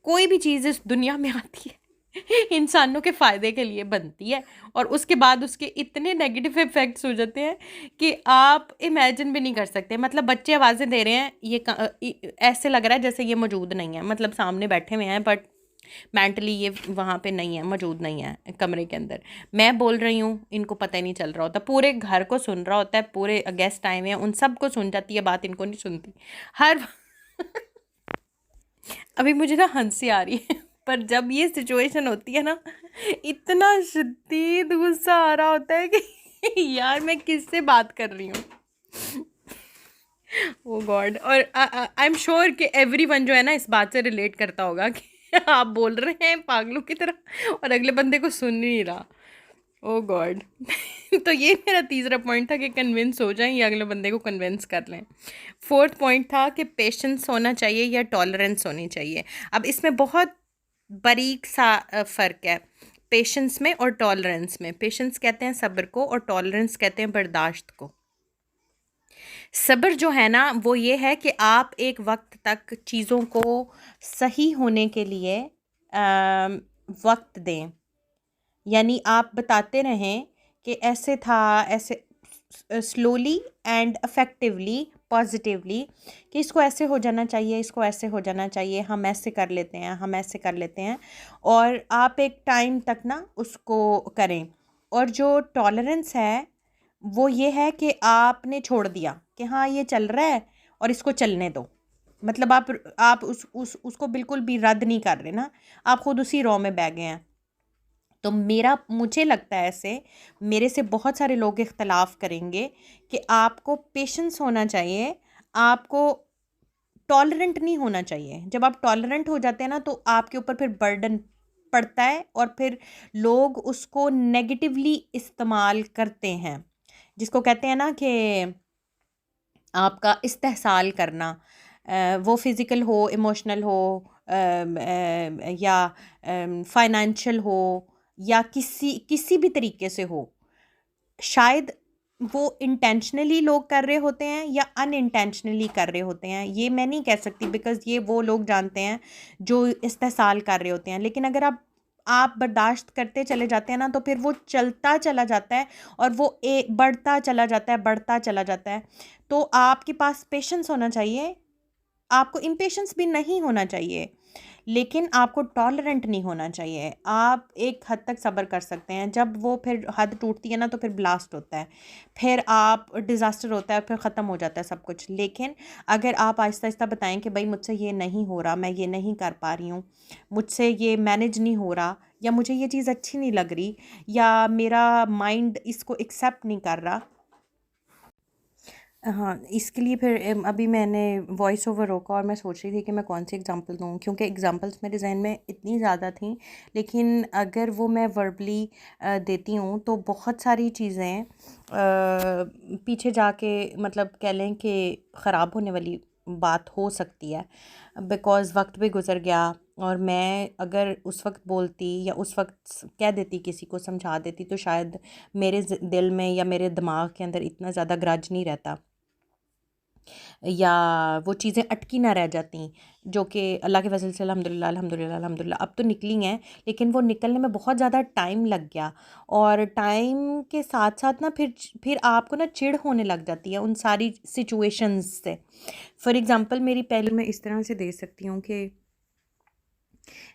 कोई भी चीज़ इस दुनिया में आती है इंसानों के फ़ायदे के लिए बनती है, और उसके बाद उसके इतने नेगेटिव इफ़ेक्ट्स हो जाते हैं कि आप इमेजिन भी नहीं कर सकते। मतलब बच्चे आवाज़ें दे रहे हैं, ऐसे लग रहा है जैसे ये मौजूद नहीं है, मतलब सामने बैठे हुए हैं बट मेंटली ये वहाँ पे नहीं है, मौजूद नहीं है कमरे के अंदर। मैं बोल रही हूँ, इनको पता ही नहीं चल रहा होता, पूरे घर को सुन रहा होता है, पूरे गेस्ट आए हुए हैं उन सबको सुन जाती है बात, इनको नहीं सुनती हर अभी मुझे ना हंसी आ रही है पर जब ये सिचुएशन होती है ना, इतना शदीद गुस्सा आ रहा होता है कि यार मैं किससे बात कर रही हूँ। ओ गॉड। और आई एम श्योर कि एवरीवन जो है ना इस बात से रिलेट करता होगा कि आप बोल रहे हैं पागलों की तरह और अगले बंदे को सुन नहीं रहा। ओ गॉड। तो ये मेरा तीसरा पॉइंट था कि कन्विंस हो जाएं या अगले बंदे को कन्विंस कर लें। फोर्थ पॉइंट था कि पेशेंस होना चाहिए या टॉलरेंस होनी चाहिए। अब इसमें बहुत बारीक सा फ़र्क है पेशेंस में और टॉलरेंस में। पेशेंस कहते हैं सब्र को और टॉलरेंस कहते हैं बर्दाश्त को। सब्र जो है ना वो ये है कि आप एक वक्त तक चीज़ों को सही होने के लिए वक्त दें, यानी आप बताते रहें कि ऐसे था, ऐसे स्लोली एंड अफेक्टिवली पॉजिटिवली, कि इसको ऐसे हो जाना चाहिए, इसको ऐसे हो जाना चाहिए, हम ऐसे कर लेते हैं, हम ऐसे कर लेते हैं। और आप एक टाइम तक ना उसको करें। और जो टॉलरेंस है वो ये है कि आपने छोड़ दिया कि हाँ ये चल रहा है और इसको चलने दो। मतलब आप उसको बिल्कुल भी रद्द नहीं कर रहे ना, आप खुद उसी रॉ में बह गए हैं। तो मुझे लगता है ऐसे, मेरे से बहुत सारे लोग इख्तलाफ करेंगे कि आपको पेशेंस होना चाहिए, आपको टॉलरेंट नहीं होना चाहिए। जब आप टॉलरेंट हो जाते हैं ना तो आपके ऊपर फिर बर्डन पड़ता है और फिर लोग उसको नेगेटिवली इस्तेमाल करते हैं, जिसको कहते हैं ना कि आपका इस्तेहसाल करना, वो फिज़िकल हो, इमोशनल हो, या फाइनेंशियल हो, या किसी किसी भी तरीके से हो। शायद वो इंटेंशनली लोग कर रहे होते हैं या अनइंटेंशनली कर रहे होते हैं, ये मैं नहीं कह सकती, बिकॉज़ ये वो लोग जानते हैं जो इस्तेहसाल कर रहे होते हैं। लेकिन अगर आप बर्दाश्त करते चले जाते हैं ना तो फिर वो चलता चला जाता है और वो बढ़ता चला जाता है, बढ़ता चला जाता है। तो आपके पास पेशेंस होना चाहिए, आपको इम्पेशेंस भी नहीं होना चाहिए, लेकिन आपको टॉलरेंट नहीं होना चाहिए। आप एक हद तक सब्र कर सकते हैं, जब वो फिर हद टूटती है ना तो फिर ब्लास्ट होता है, फिर आप डिज़ास्टर होता है, फिर ख़त्म हो जाता है सब कुछ। लेकिन अगर आप आहिस्ता आहिस्ता बताएं कि भाई मुझसे ये नहीं हो रहा, मैं ये नहीं कर पा रही हूँ, मुझसे ये मैनेज नहीं हो रहा, या मुझे ये चीज़ अच्छी नहीं लग रही, या मेरा माइंड इसको एक्सेप्ट नहीं कर रहा। हाँ, इसके लिए फिर अभी मैंने वॉइस ओवर रोका और मैं सोच रही थी कि मैं कौन सी एग्ज़ाम्पल दूँ, क्योंकि एग्ज़ाम्पल्स मेरे ज़हन में इतनी ज़्यादा थी। लेकिन अगर वो मैं वर्बली देती हूँ तो बहुत सारी चीज़ें पीछे जाके मतलब कह लें कि ख़राब होने वाली बात हो सकती है, बिकॉज़ वक्त भी गुज़र गया। और मैं अगर उस वक्त बोलती या उस वक्त कह देती, किसी को समझा देती, तो शायद मेरे दिल में या मेरे दिमाग के अंदर इतना ज़्यादा ग्रज नहीं रहता, या वो चीज़ें अटकी ना रह जाती, जो कि अल्लाह के फजल से अल्हम्दुलिल्लाह अल्हम्दुलिल्लाह अल्हम्दुलिल्लाह अब तो निकली हैं। लेकिन वो निकलने में बहुत ज़्यादा टाइम लग गया, और टाइम के साथ साथ ना फिर आपको ना चिढ़ होने लग जाती है उन सारी सिचुएशंस से। फॉर एग्ज़ाम्पल, मेरी पहले मैं इस तरह से दे सकती हूँ कि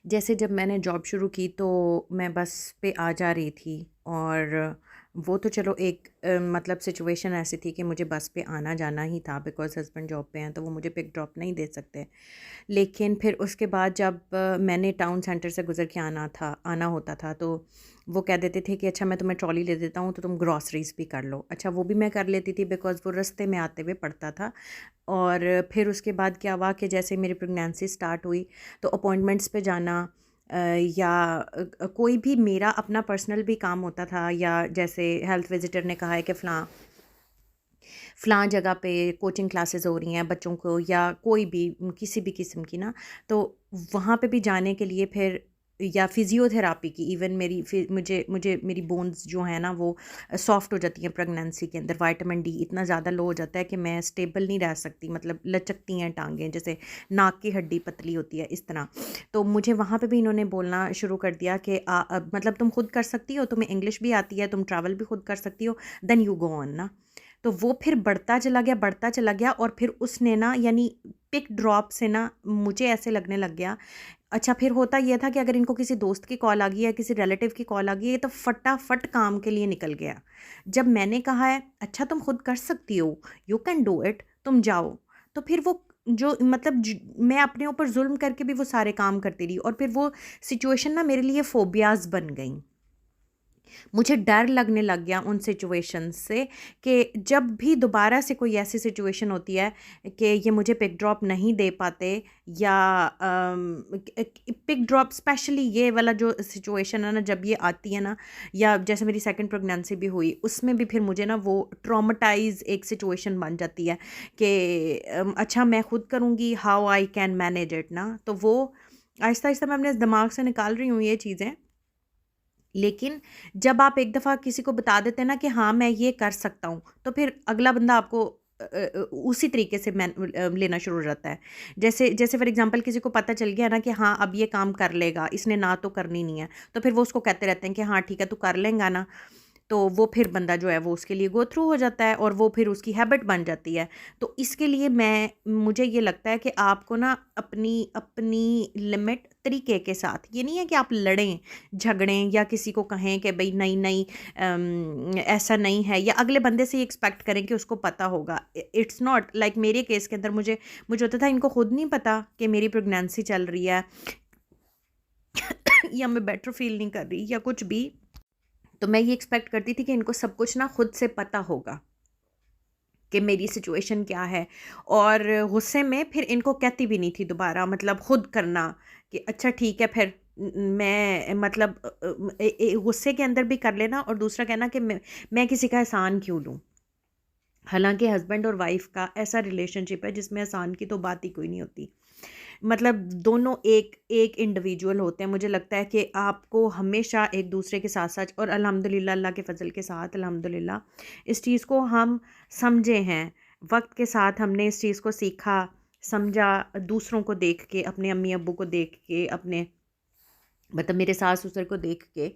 जैसे जब मैंने जॉब शुरू की तो मैं बस पे आ जा रही थी, और वो तो चलो एक मतलब सिचुएशन ऐसी थी कि मुझे बस पे आना जाना ही था, बिकॉज़ हस्बैंड जॉब पे हैं तो वो मुझे पिक ड्रॉप नहीं दे सकते। लेकिन फिर उसके बाद जब मैंने टाउन सेंटर से गुज़र के आना होता था, तो वो कह देते थे कि अच्छा मैं तुम्हें ट्रॉली ले देता हूँ तो तुम ग्रॉसरीज़ भी कर लो। अच्छा, वो भी मैं कर लेती थी, बिकॉज़ वो रास्ते में आते हुए पड़ता था। और फिर उसके बाद क्या हुआ कि जैसे मेरी प्रेगनेंसी स्टार्ट हुई, तो अपॉइंटमेंट्स पे जाना, या कोई भी मेरा अपना पर्सनल भी काम होता था, या जैसे हेल्थ विजिटर ने कहा है कि फ़लाँ जगह पे कोचिंग क्लासेस हो रही हैं बच्चों को, या कोई भी किसी भी किस्म की ना, तो वहाँ पे भी जाने के लिए फिर, या फिज़ियोथेरापी की, इवन मुझे मुझे मेरी बोन्स जो है ना वो सॉफ्ट हो जाती हैं प्रेगनेंसी के अंदर। विटामिन डी इतना ज़्यादा लो हो जाता है कि मैं स्टेबल नहीं रह सकती, मतलब लचकती हैं टांगें, जैसे नाक की हड्डी पतली होती है इस तरह। तो मुझे वहाँ पे भी इन्होंने बोलना शुरू कर दिया कि मतलब तुम खुद कर सकती हो, तुम्हें इंग्लिश भी आती है, तुम ट्रैवल भी खुद कर सकती हो, देन यू गो ऑन ना। तो वो फिर बढ़ता चला गया, और फिर उसने ना, यानी पिक ड्रॉप से ना मुझे ऐसे लगने लग गया। अच्छा, फिर होता ये था कि अगर इनको किसी दोस्त की कॉल आ गई या किसी रिलेटिव की कॉल आ गई है, तो फटाफट काम के लिए निकल गया। जब मैंने कहा है अच्छा तुम खुद कर सकती हो, यू कैन डू इट, तुम जाओ, तो फिर वो जो मतलब मैं अपने ऊपर जुल्म करके भी वो सारे काम करती रही, और फिर वो सिचुएशन ना मेरे लिए फोबियाज बन गई। मुझे डर लगने लग गया उन सिचुएशन से, कि जब भी दोबारा से कोई ऐसी सिचुएशन होती है कि ये मुझे पिक ड्रॉप नहीं दे पाते, या पिक ड्रॉप स्पेशली ये वाला जो सिचुएशन है ना, जब ये आती है ना, या जैसे मेरी सेकंड प्रेगनेंसी भी हुई, उसमें भी फिर मुझे ना वो ट्रॉमेटाइज एक सिचुएशन बन जाती है कि अच्छा मैं खुद करूँगी, how I can manage it ना। तो वो आहिस्ता आहिस्ता मैं अपने दिमाग से निकाल रही हूँ ये चीज़ें। लेकिन जब आप एक दफ़ा किसी को बता देते हैं ना कि हाँ मैं ये कर सकता हूँ, तो फिर अगला बंदा आपको उसी तरीके से लेना शुरू हो जाता है। जैसे जैसे फॉर एग्जांपल किसी को पता चल गया ना कि हाँ अब ये काम कर लेगा, इसने ना तो करनी नहीं है, तो फिर वो उसको कहते रहते हैं कि हाँ ठीक है तू कर लेगा ना। तो वो फिर बंदा जो है वो उसके लिए गो थ्रू हो जाता है, और वो फिर उसकी हैबिट बन जाती है। तो इसके लिए मुझे ये लगता है कि आपको ना अपनी अपनी लिमिट तरीके के साथ, ये नहीं है कि आप लड़ें झगड़ें या किसी को कहें कि भाई नहीं नहीं ऐसा नहीं है, या अगले बंदे से एक्सपेक्ट करें कि उसको पता होगा। इट्स नॉट लाइक मेरे केस के अंदर मुझे मुझे होता था इनको खुद नहीं पता कि मेरी प्रेगनेंसी चल रही है या मैं बेटर फील नहीं कर रही या कुछ भी। तो मैं ये एक्सपेक्ट करती थी कि इनको सब कुछ ना खुद से पता होगा कि मेरी सिचुएशन क्या है, और गुस्से में फिर इनको कहती भी नहीं थी दोबारा, मतलब खुद करना कि अच्छा ठीक है फिर मैं मतलब गुस्से के अंदर भी कर लेना, और दूसरा कहना कि मैं किसी का एहसान क्यों लूँ। हालांकि हस्बैंड और वाइफ का ऐसा रिलेशनशिप है जिसमें एहसान की तो बात ही कोई नहीं होती, मतलब दोनों एक एक इंडिविजुअल होते हैं। मुझे लगता है कि आपको हमेशा एक दूसरे के साथ साथ, और अल्हम्दुलिल्लाह अल्लाह के फ़ज़ल के साथ अल्हम्दुलिल्लाह इस चीज़ को हम समझे हैं। वक्त के साथ हमने इस चीज़ को सीखा, समझा, दूसरों को देख के, अपने अम्मी अब्बू को देख के, अपने मतलब मेरे सास ससुर को देख के,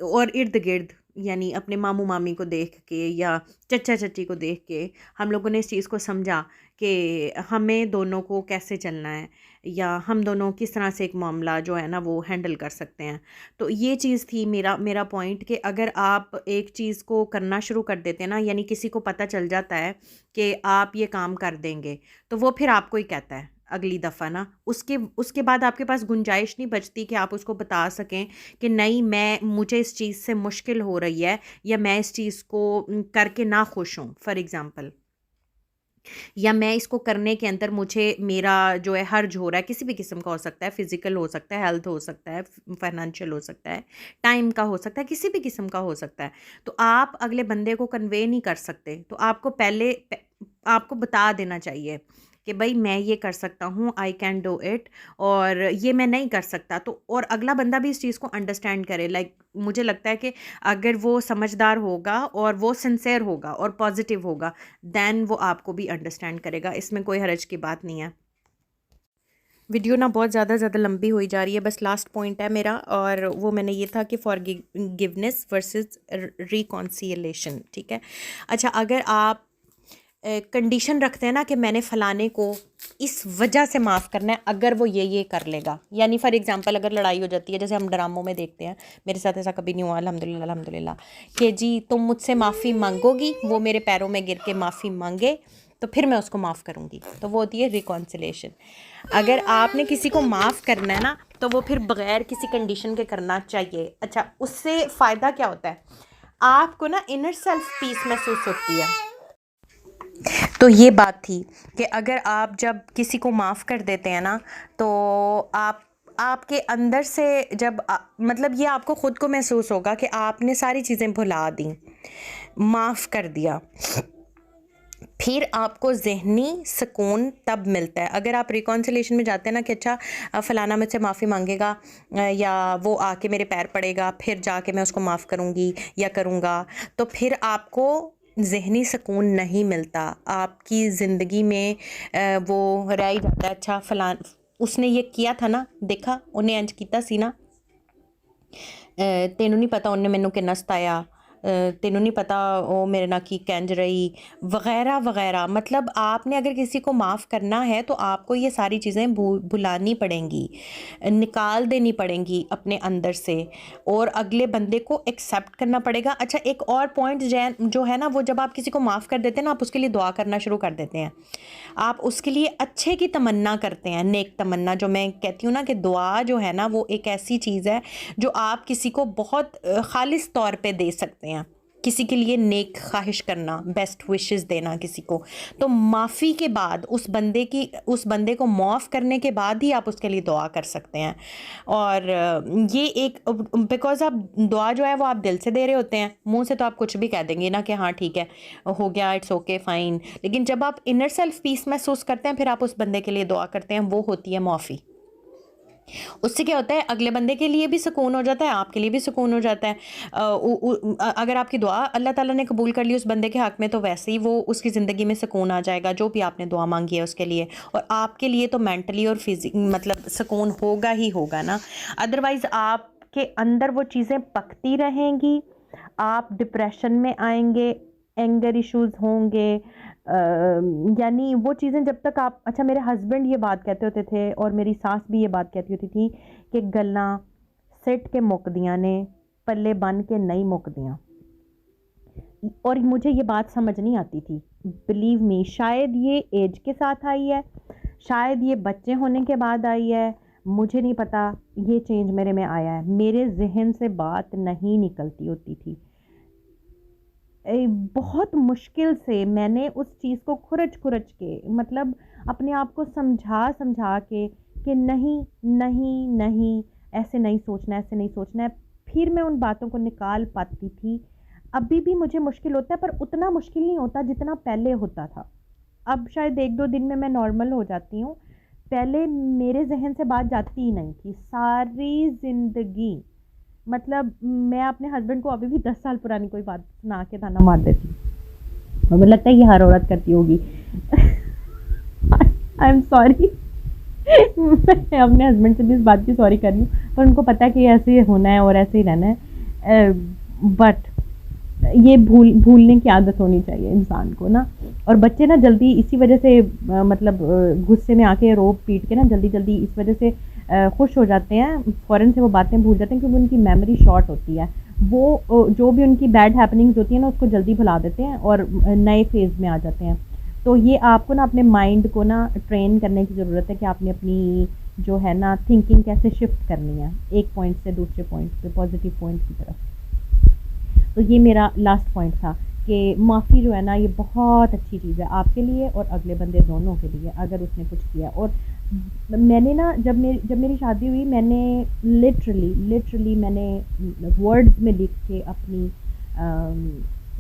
और इर्द गिर्द यानी अपने मामू मामी को देख के या चचा चची को देख के, हम लोगों ने इस चीज़ को समझा कि हमें दोनों को कैसे चलना है, या हम दोनों किस तरह से एक मामला जो है ना वो हैंडल कर सकते हैं। तो ये चीज़ थी मेरा मेरा पॉइंट, कि अगर आप एक चीज़ को करना शुरू कर देते हैं ना, यानी किसी को पता चल जाता है कि आप ये काम कर देंगे, तो वो फिर आपको ही कहता है अगली दफ़ा ना, उसके उसके बाद आपके पास गुंजाइश नहीं बचती कि आप उसको बता सकें कि नहीं मुझे इस चीज़ से मुश्किल हो रही है, या मैं इस चीज़ को करके ना खुश हूँ फॉर एग्ज़ाम्पल, या मैं इसको करने के अंदर मुझे मेरा जो है हर्ज हो रहा है, किसी भी किस्म का हो सकता है, फिज़िकल हो सकता है, हेल्थ हो सकता है, फाइनेंशियल हो सकता है, टाइम का हो सकता है, किसी भी किस्म का हो सकता है। तो आप अगले बंदे को कन्वे नहीं कर सकते, तो आपको पहले आपको बता देना चाहिए कि भाई मैं ये कर सकता हूँ, आई कैन डू इट, और ये मैं नहीं कर सकता। तो और अगला बंदा भी इस चीज़ को अंडरस्टैंड करे। लाइक मुझे लगता है कि अगर वो समझदार होगा और वो सिंसेयर होगा और पॉजिटिव होगा, देन वो आपको भी अंडरस्टैंड करेगा। इसमें कोई हर्ज की बात नहीं है। वीडियो ना बहुत ज़्यादा लंबी हुई जा रही है, बस लास्ट पॉइंट है मेरा, और वो मैंने ये था कि फॉरगिवनेस वर्सेस रिकॉन्सिलेशन, ठीक है। अच्छा, अगर आप कंडीशन रखते हैं ना कि मैंने फ़लाने को इस वजह से माफ़ करना है अगर वो ये कर लेगा, यानी फॉर एग्जांपल अगर लड़ाई हो जाती है, जैसे हम ड्रामों में देखते हैं, मेरे साथ ऐसा कभी नहीं हुआ अल्हम्दुलिल्लाह अल्हम्दुलिल्लाह, कि जी तुम मुझसे माफ़ी मांगोगी, वो मेरे पैरों में गिर के माफ़ी मांगे तो फिर मैं उसको माफ़ करूँगी, तो वो होती है रिकॉन्सिलेशन। अगर आपने किसी को माफ़ करना है ना, तो वो फिर बग़ैर किसी कंडीशन के करना चाहिए। अच्छा, उससे फ़ायदा क्या होता है, आपको ना इनर सेल्फ पीस महसूस होती है। तो ये बात थी कि अगर आप जब किसी को माफ़ कर देते हैं ना, तो आपके अंदर से जब मतलब ये आपको ख़ुद को महसूस होगा कि आपने सारी चीज़ें भुला दी, माफ़ कर दिया, फिर आपको ज़हनी सुकून तब मिलता है। अगर आप रिकॉन्सिलेशन में जाते हैं ना कि अच्छा फ़लाना मुझसे माफ़ी मांगेगा या वो आके मेरे पैर पड़ेगा, फिर जाके मैं उसको माफ़ करूँगी या करूँगा, तो फिर आपको ज़हनी सुकून नहीं मिलता। आपकी ज़िंदगी में वो रह ही जाता है, अच्छा उसने ये किया था ना, देखा उन्हें इंज कीता सी ना, तेनू नहीं पता उन्हें मैनू किन्ना सताया, तेनू नहीं पता वो मेरे ना की कंज रही, वगैरह वगैरह। मतलब आपने अगर किसी को माफ़ करना है तो आपको ये सारी चीज़ें भुलानी पड़ेंगी, निकाल देनी पड़ेंगी अपने अंदर से, और अगले बंदे को एक्सेप्ट करना पड़ेगा। अच्छा, एक और पॉइंट जो है ना, वो जब आप किसी को माफ़ कर देते हैं ना, आप उसके लिए दुआ करना शुरू कर देते हैं, आप उसके लिए अच्छे की तमन्ना करते हैं, नेक तमन्ना। जो मैं कहती हूँ ना कि दुआ जो है ना, वो एक ऐसी चीज़ है जो आप किसी को बहुत खालिस तौर पे दे सकते हैं। किसी के लिए नेक ख्वाहिश करना, बेस्ट विशेस देना किसी को, तो माफ़ी के बाद उस बंदे को माफ़ करने के बाद ही आप उसके लिए दुआ कर सकते हैं। और ये एक, बिकॉज़ आप दुआ जो है वो आप दिल से दे रहे होते हैं, मुंह से तो आप कुछ भी कह देंगे ना कि हाँ ठीक है, हो गया, इट्स ओके फाइन, लेकिन जब आप इनर सेल्फ पीस महसूस करते हैं, फिर आप उस बंदे के लिए दुआ करते हैं, वो होती है माफ़ी। उससे क्या होता है, अगले बंदे के लिए भी सुकून हो जाता है, आपके लिए भी सुकून हो जाता है। अगर आपकी दुआ अल्लाह ताला ने कबूल कर ली उस बंदे के हक़ में, तो वैसे ही वो उसकी ज़िंदगी में सुकून आ जाएगा, जो भी आपने दुआ मांगी है उसके लिए, और आपके लिए तो मेंटली और मतलब सुकून होगा ही होगा ना। अदरवाइज़ आपके अंदर वो चीज़ें पकती रहेंगी, आप डिप्रेशन में आएंगे, एंगर इश्यूज़ होंगे। यानी वो चीज़ें जब तक आप, अच्छा मेरे हस्बैंड ये बात कहते होते थे और मेरी सास भी ये बात कहती होती थी कि गल्लां सिट के मुकदियां ने, पल्ले बन के नहीं मुकदियां। और मुझे ये बात समझ नहीं आती थी, बिलीव मी। शायद ये एज के साथ आई है, शायद ये बच्चे होने के बाद आई है, मुझे नहीं पता। ये चेंज मेरे में आया है, मेरे जहन से बात नहीं निकलती होती थी। बहुत मुश्किल से मैंने उस चीज़ को खुरच के, मतलब अपने आप को समझा के कि नहीं नहीं नहीं, ऐसे नहीं सोचना, ऐसे नहीं सोचना है, फिर मैं उन बातों को निकाल पाती थी। अभी भी मुझे मुश्किल होता है, पर उतना मुश्किल नहीं होता जितना पहले होता था। अब शायद 1-2 दिन में मैं नॉर्मल हो जाती हूँ, पहले मेरे जहन से बात जाती ही नहीं थी सारी ज़िंदगी। मतलब मैं अपने हस्बैंड को अभी भी 10 साल पुरानी कोई बात सुना के ताना मार देती हूँ, मुझे लगता है ये हर औरत करती होगी। I am sorry. मैं अपने हस्बैंड से भी इस बात की सॉरी कर रही हूँ, पर उनको पता है कि ऐसे ही होना है और ऐसे ही रहना है। बट ये भूलने की आदत होनी चाहिए इंसान को ना। और बच्चे ना जल्दी इसी वजह से मतलब गुस्से में आके रोब पीट के ना जल्दी इस वजह से खुश हो जाते हैं, फ़ौरन से वो बातें भूल जाते हैं, क्योंकि उनकी मेमोरी शॉर्ट होती है। वो जो भी उनकी बैड हैपनिंग्स होती है ना, उसको जल्दी भुला देते हैं और नए फेज़ में आ जाते हैं। तो ये आपको ना अपने माइंड को ना ट्रेन करने की ज़रूरत है कि आपने अपनी जो है ना थिंकिंग कैसे शिफ्ट करनी है, एक पॉइंट से दूसरे पॉइंट पे, पॉजिटिव पॉइंट की तरफ। तो ये मेरा लास्ट पॉइंट था कि माफ़ी जो है ना, ये बहुत अच्छी चीज़ है आपके लिए और अगले बंदे दोनों के लिए, अगर उसने कुछ किया। और मैंने ना जब मेरी शादी हुई, मैंने लिटरली मैंने वर्ड्स में लिख के अपनी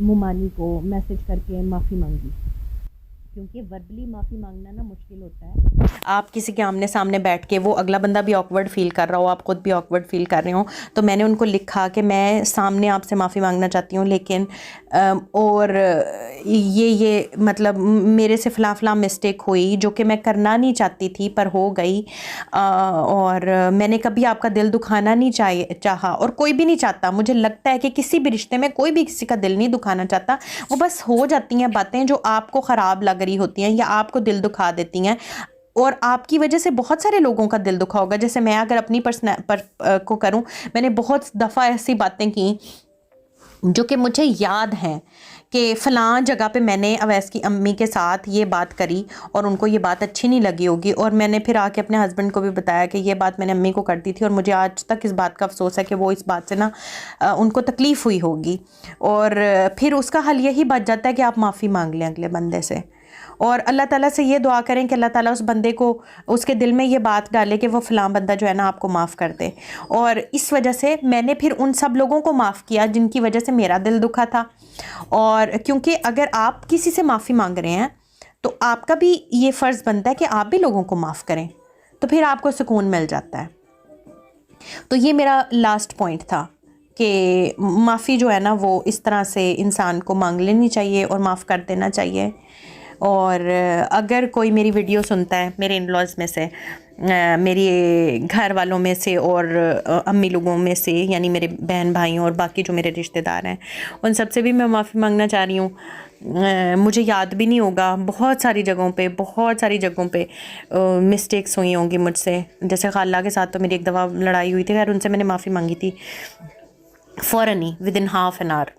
मुमानी को मैसेज करके माफ़ी मांगी। क्योंकि वर्बली माफ़ी मांगना ना मुश्किल होता है। आप किसी के आमने सामने बैठ के, वो अगला बंदा भी ऑकवर्ड फील कर रहा हो, आप खुद भी ऑकवर्ड फील कर रहे हो, तो मैंने उनको लिखा कि मैं सामने आपसे माफ़ी मांगना चाहती हूँ, लेकिन और ये मतलब मेरे से फ़लाँ फ़लाँ मिस्टेक हुई जो कि मैं करना नहीं चाहती थी पर हो गई, और मैंने कभी आपका दिल दुखाना नहीं चाहा, और कोई भी नहीं चाहता। मुझे लगता है कि किसी भी रिश्ते में कोई भी किसी का दिल नहीं दुखाना चाहता, वो बस हो जाती हैं बातें जो आपको ख़राब लग रही होती हैं या आपको दिल दुखा देती हैं, और आपकी वजह से बहुत सारे लोगों का दिल दुखा होगा। जैसे मैं अगर अपनी को करूं, मैंने बहुत दफ़ा ऐसी बातें की जो कि मुझे याद हैं कि फ़लाँ जगह पे मैंने अवैस की अम्मी के साथ ये बात करी और उनको ये बात अच्छी नहीं लगी होगी, और मैंने फिर आके अपने हस्बैंड को भी बताया कि ये बात मैंने अम्मी को कर दी थी, और मुझे आज तक इस बात का अफसोस है कि वो इस बात से ना उनको तकलीफ़ हुई होगी। और फिर उसका हल यही बच जाता है कि आप माफ़ी मांग लें अगले बंदे से, और अल्लाह ताला से ये दुआ करें कि अल्लाह ताला उस बंदे को, उसके दिल में ये बात डाले कि वो फ़लाँ बंदा जो है ना आपको माफ़ कर दे। और इस वजह से मैंने फिर उन सब लोगों को माफ़ किया जिनकी वजह से मेरा दिल दुखा था। और क्योंकि अगर आप किसी से माफ़ी मांग रहे हैं तो आपका भी ये फ़र्ज़ बनता है कि आप भी लोगों को माफ़ करें, तो फिर आपको सुकून मिल जाता है। तो ये मेरा लास्ट पॉइंट था कि माफ़ी जो है ना वो इस तरह से इंसान को मांग लेनी चाहिए और माफ़ कर देना चाहिए। और अगर कोई मेरी वीडियो सुनता है मेरे इन लॉज़ में से, मेरे घर वालों में से और अम्मी लोगों में से, यानी मेरे बहन भाइयों और बाकी जो मेरे रिश्तेदार हैं, उन सब से भी मैं माफ़ी मांगना चाह रही हूँ। मुझे याद भी नहीं होगा, बहुत सारी जगहों पे मिस्टेक्स हुई होंगी मुझसे। जैसे खाला के साथ तो मेरी एक दफ़ा लड़ाई हुई थी, खैर उनसे मैंने माफ़ी मांगी थी फ़ौरन ही, within half an hour,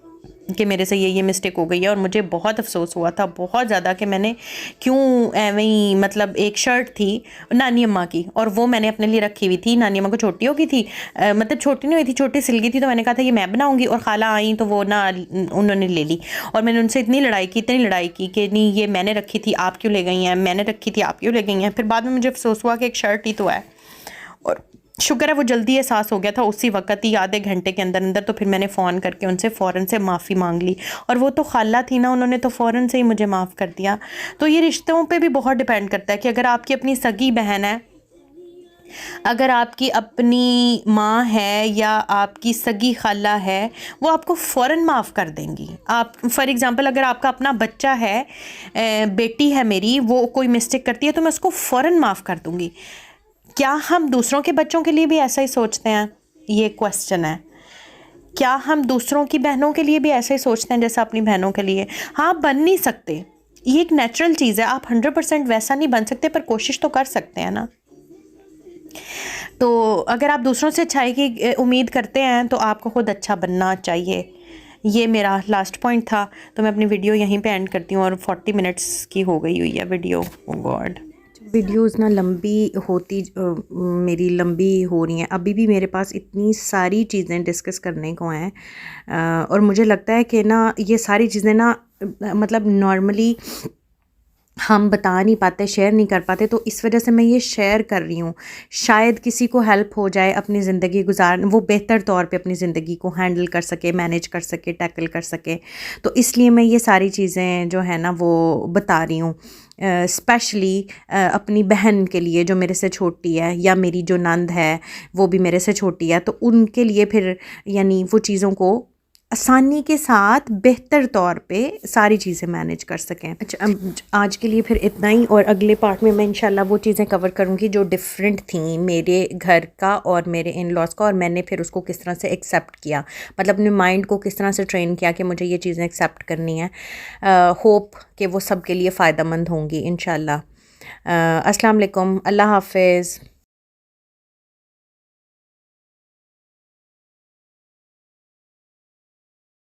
कि मेरे से ये मिस्टेक हो गई है। और मुझे बहुत अफसोस हुआ था, बहुत ज़्यादा, कि मैंने क्यों एवं ही, मतलब एक शर्ट थी नानी अम्मा की, और वो मैंने अपने लिए रखी हुई थी। नानी अम्मा को छोटी हो गई थी, मतलब छोटी नहीं हुई थी, छोटी सिल गई थी, तो मैंने कहा था ये मैं बनाऊंगी, और खाला आई तो वो ना उन्होंने ले ली, और मैंने उनसे इतनी लड़ाई की कि नहीं ये मैंने रखी थी आप क्यों ले गई हैं, मैंने रखी थी आप क्यों ले गई हैं। फिर बाद में मुझे अफसोस हुआ कि एक शर्ट ही तो है, और शुक्र है वो जल्दी एहसास हो गया था उसी वक्त ही, आधे घंटे के अंदर अंदर। तो फिर मैंने फ़ोन करके उनसे फ़ौरन से माफ़ी मांग ली, और वो तो खाला थी ना, उन्होंने तो फ़ौरन से ही मुझे माफ़ कर दिया। तो ये रिश्तों पे भी बहुत डिपेंड करता है कि अगर आपकी अपनी सगी बहन है, अगर आपकी अपनी माँ है या आपकी सगी खाला है, वो आपको फ़ौरन माफ़ कर देंगी। आप फॉर एग्ज़ाम्पल अगर आपका अपना बच्चा है, बेटी है मेरी, वो कोई मिस्टेक करती है तो मैं उसको फ़ौरन माफ़ कर दूँगी। क्या हम दूसरों के बच्चों के लिए भी ऐसा ही सोचते हैं? ये क्वेश्चन है। क्या हम दूसरों की बहनों के लिए भी ऐसा ही सोचते हैं जैसा अपनी बहनों के लिए? हाँ, बन नहीं सकते, ये एक नेचुरल चीज़ है। आप 100% वैसा नहीं बन सकते, पर कोशिश तो कर सकते हैं ना। तो अगर आप दूसरों से अच्छाई की उम्मीद करते हैं तो आपको खुद अच्छा बनना चाहिए। ये मेरा लास्ट पॉइंट था। तो मैं अपनी वीडियो यहीं पे एंड करती हूँ, और 40 मिनट्स की हो गई हुई है वीडियो। ओह गॉड, वीडियोज़ ना मेरी लंबी हो रही हैं। अभी भी मेरे पास इतनी सारी चीज़ें डिस्कस करने को हैं, और मुझे लगता है कि ना ये सारी चीज़ें ना मतलब नॉर्मली हम बता नहीं पाते, शेयर नहीं कर पाते, तो इस वजह से मैं ये शेयर कर रही हूँ। शायद किसी को हेल्प हो जाए अपनी ज़िंदगी वो बेहतर तौर पे अपनी ज़िंदगी को हैंडल कर सके, मैनेज कर सके, टैकल कर सके। तो इसलिए मैं ये सारी चीज़ें जो है ना वो बता रही हूँ, स्पेशली अपनी बहन के लिए जो मेरे से छोटी है, या मेरी जो नंद है वो भी मेरे से छोटी है, तो उनके लिए फिर यानी वो चीज़ों को आसानी के साथ बेहतर तौर पे सारी चीज़ें मैनेज कर सकें। अच्छा, आज के लिए फिर इतना ही, और अगले पार्ट में मैं इंशाल्लाह वो चीज़ें कवर करूँगी जो डिफरेंट थी मेरे घर का और मेरे इन लॉज का, और मैंने फिर उसको किस तरह से एक्सेप्ट किया, मतलब अपने माइंड को किस तरह से ट्रेन किया कि मुझे ये चीज़ें एक्सेप्ट करनी है। होप कि वो सब के लिए फ़ायदेमंद होंगी इंशाल्लाह। अस्सलाम वालेकुम, अल्लाह हाफ़िज़।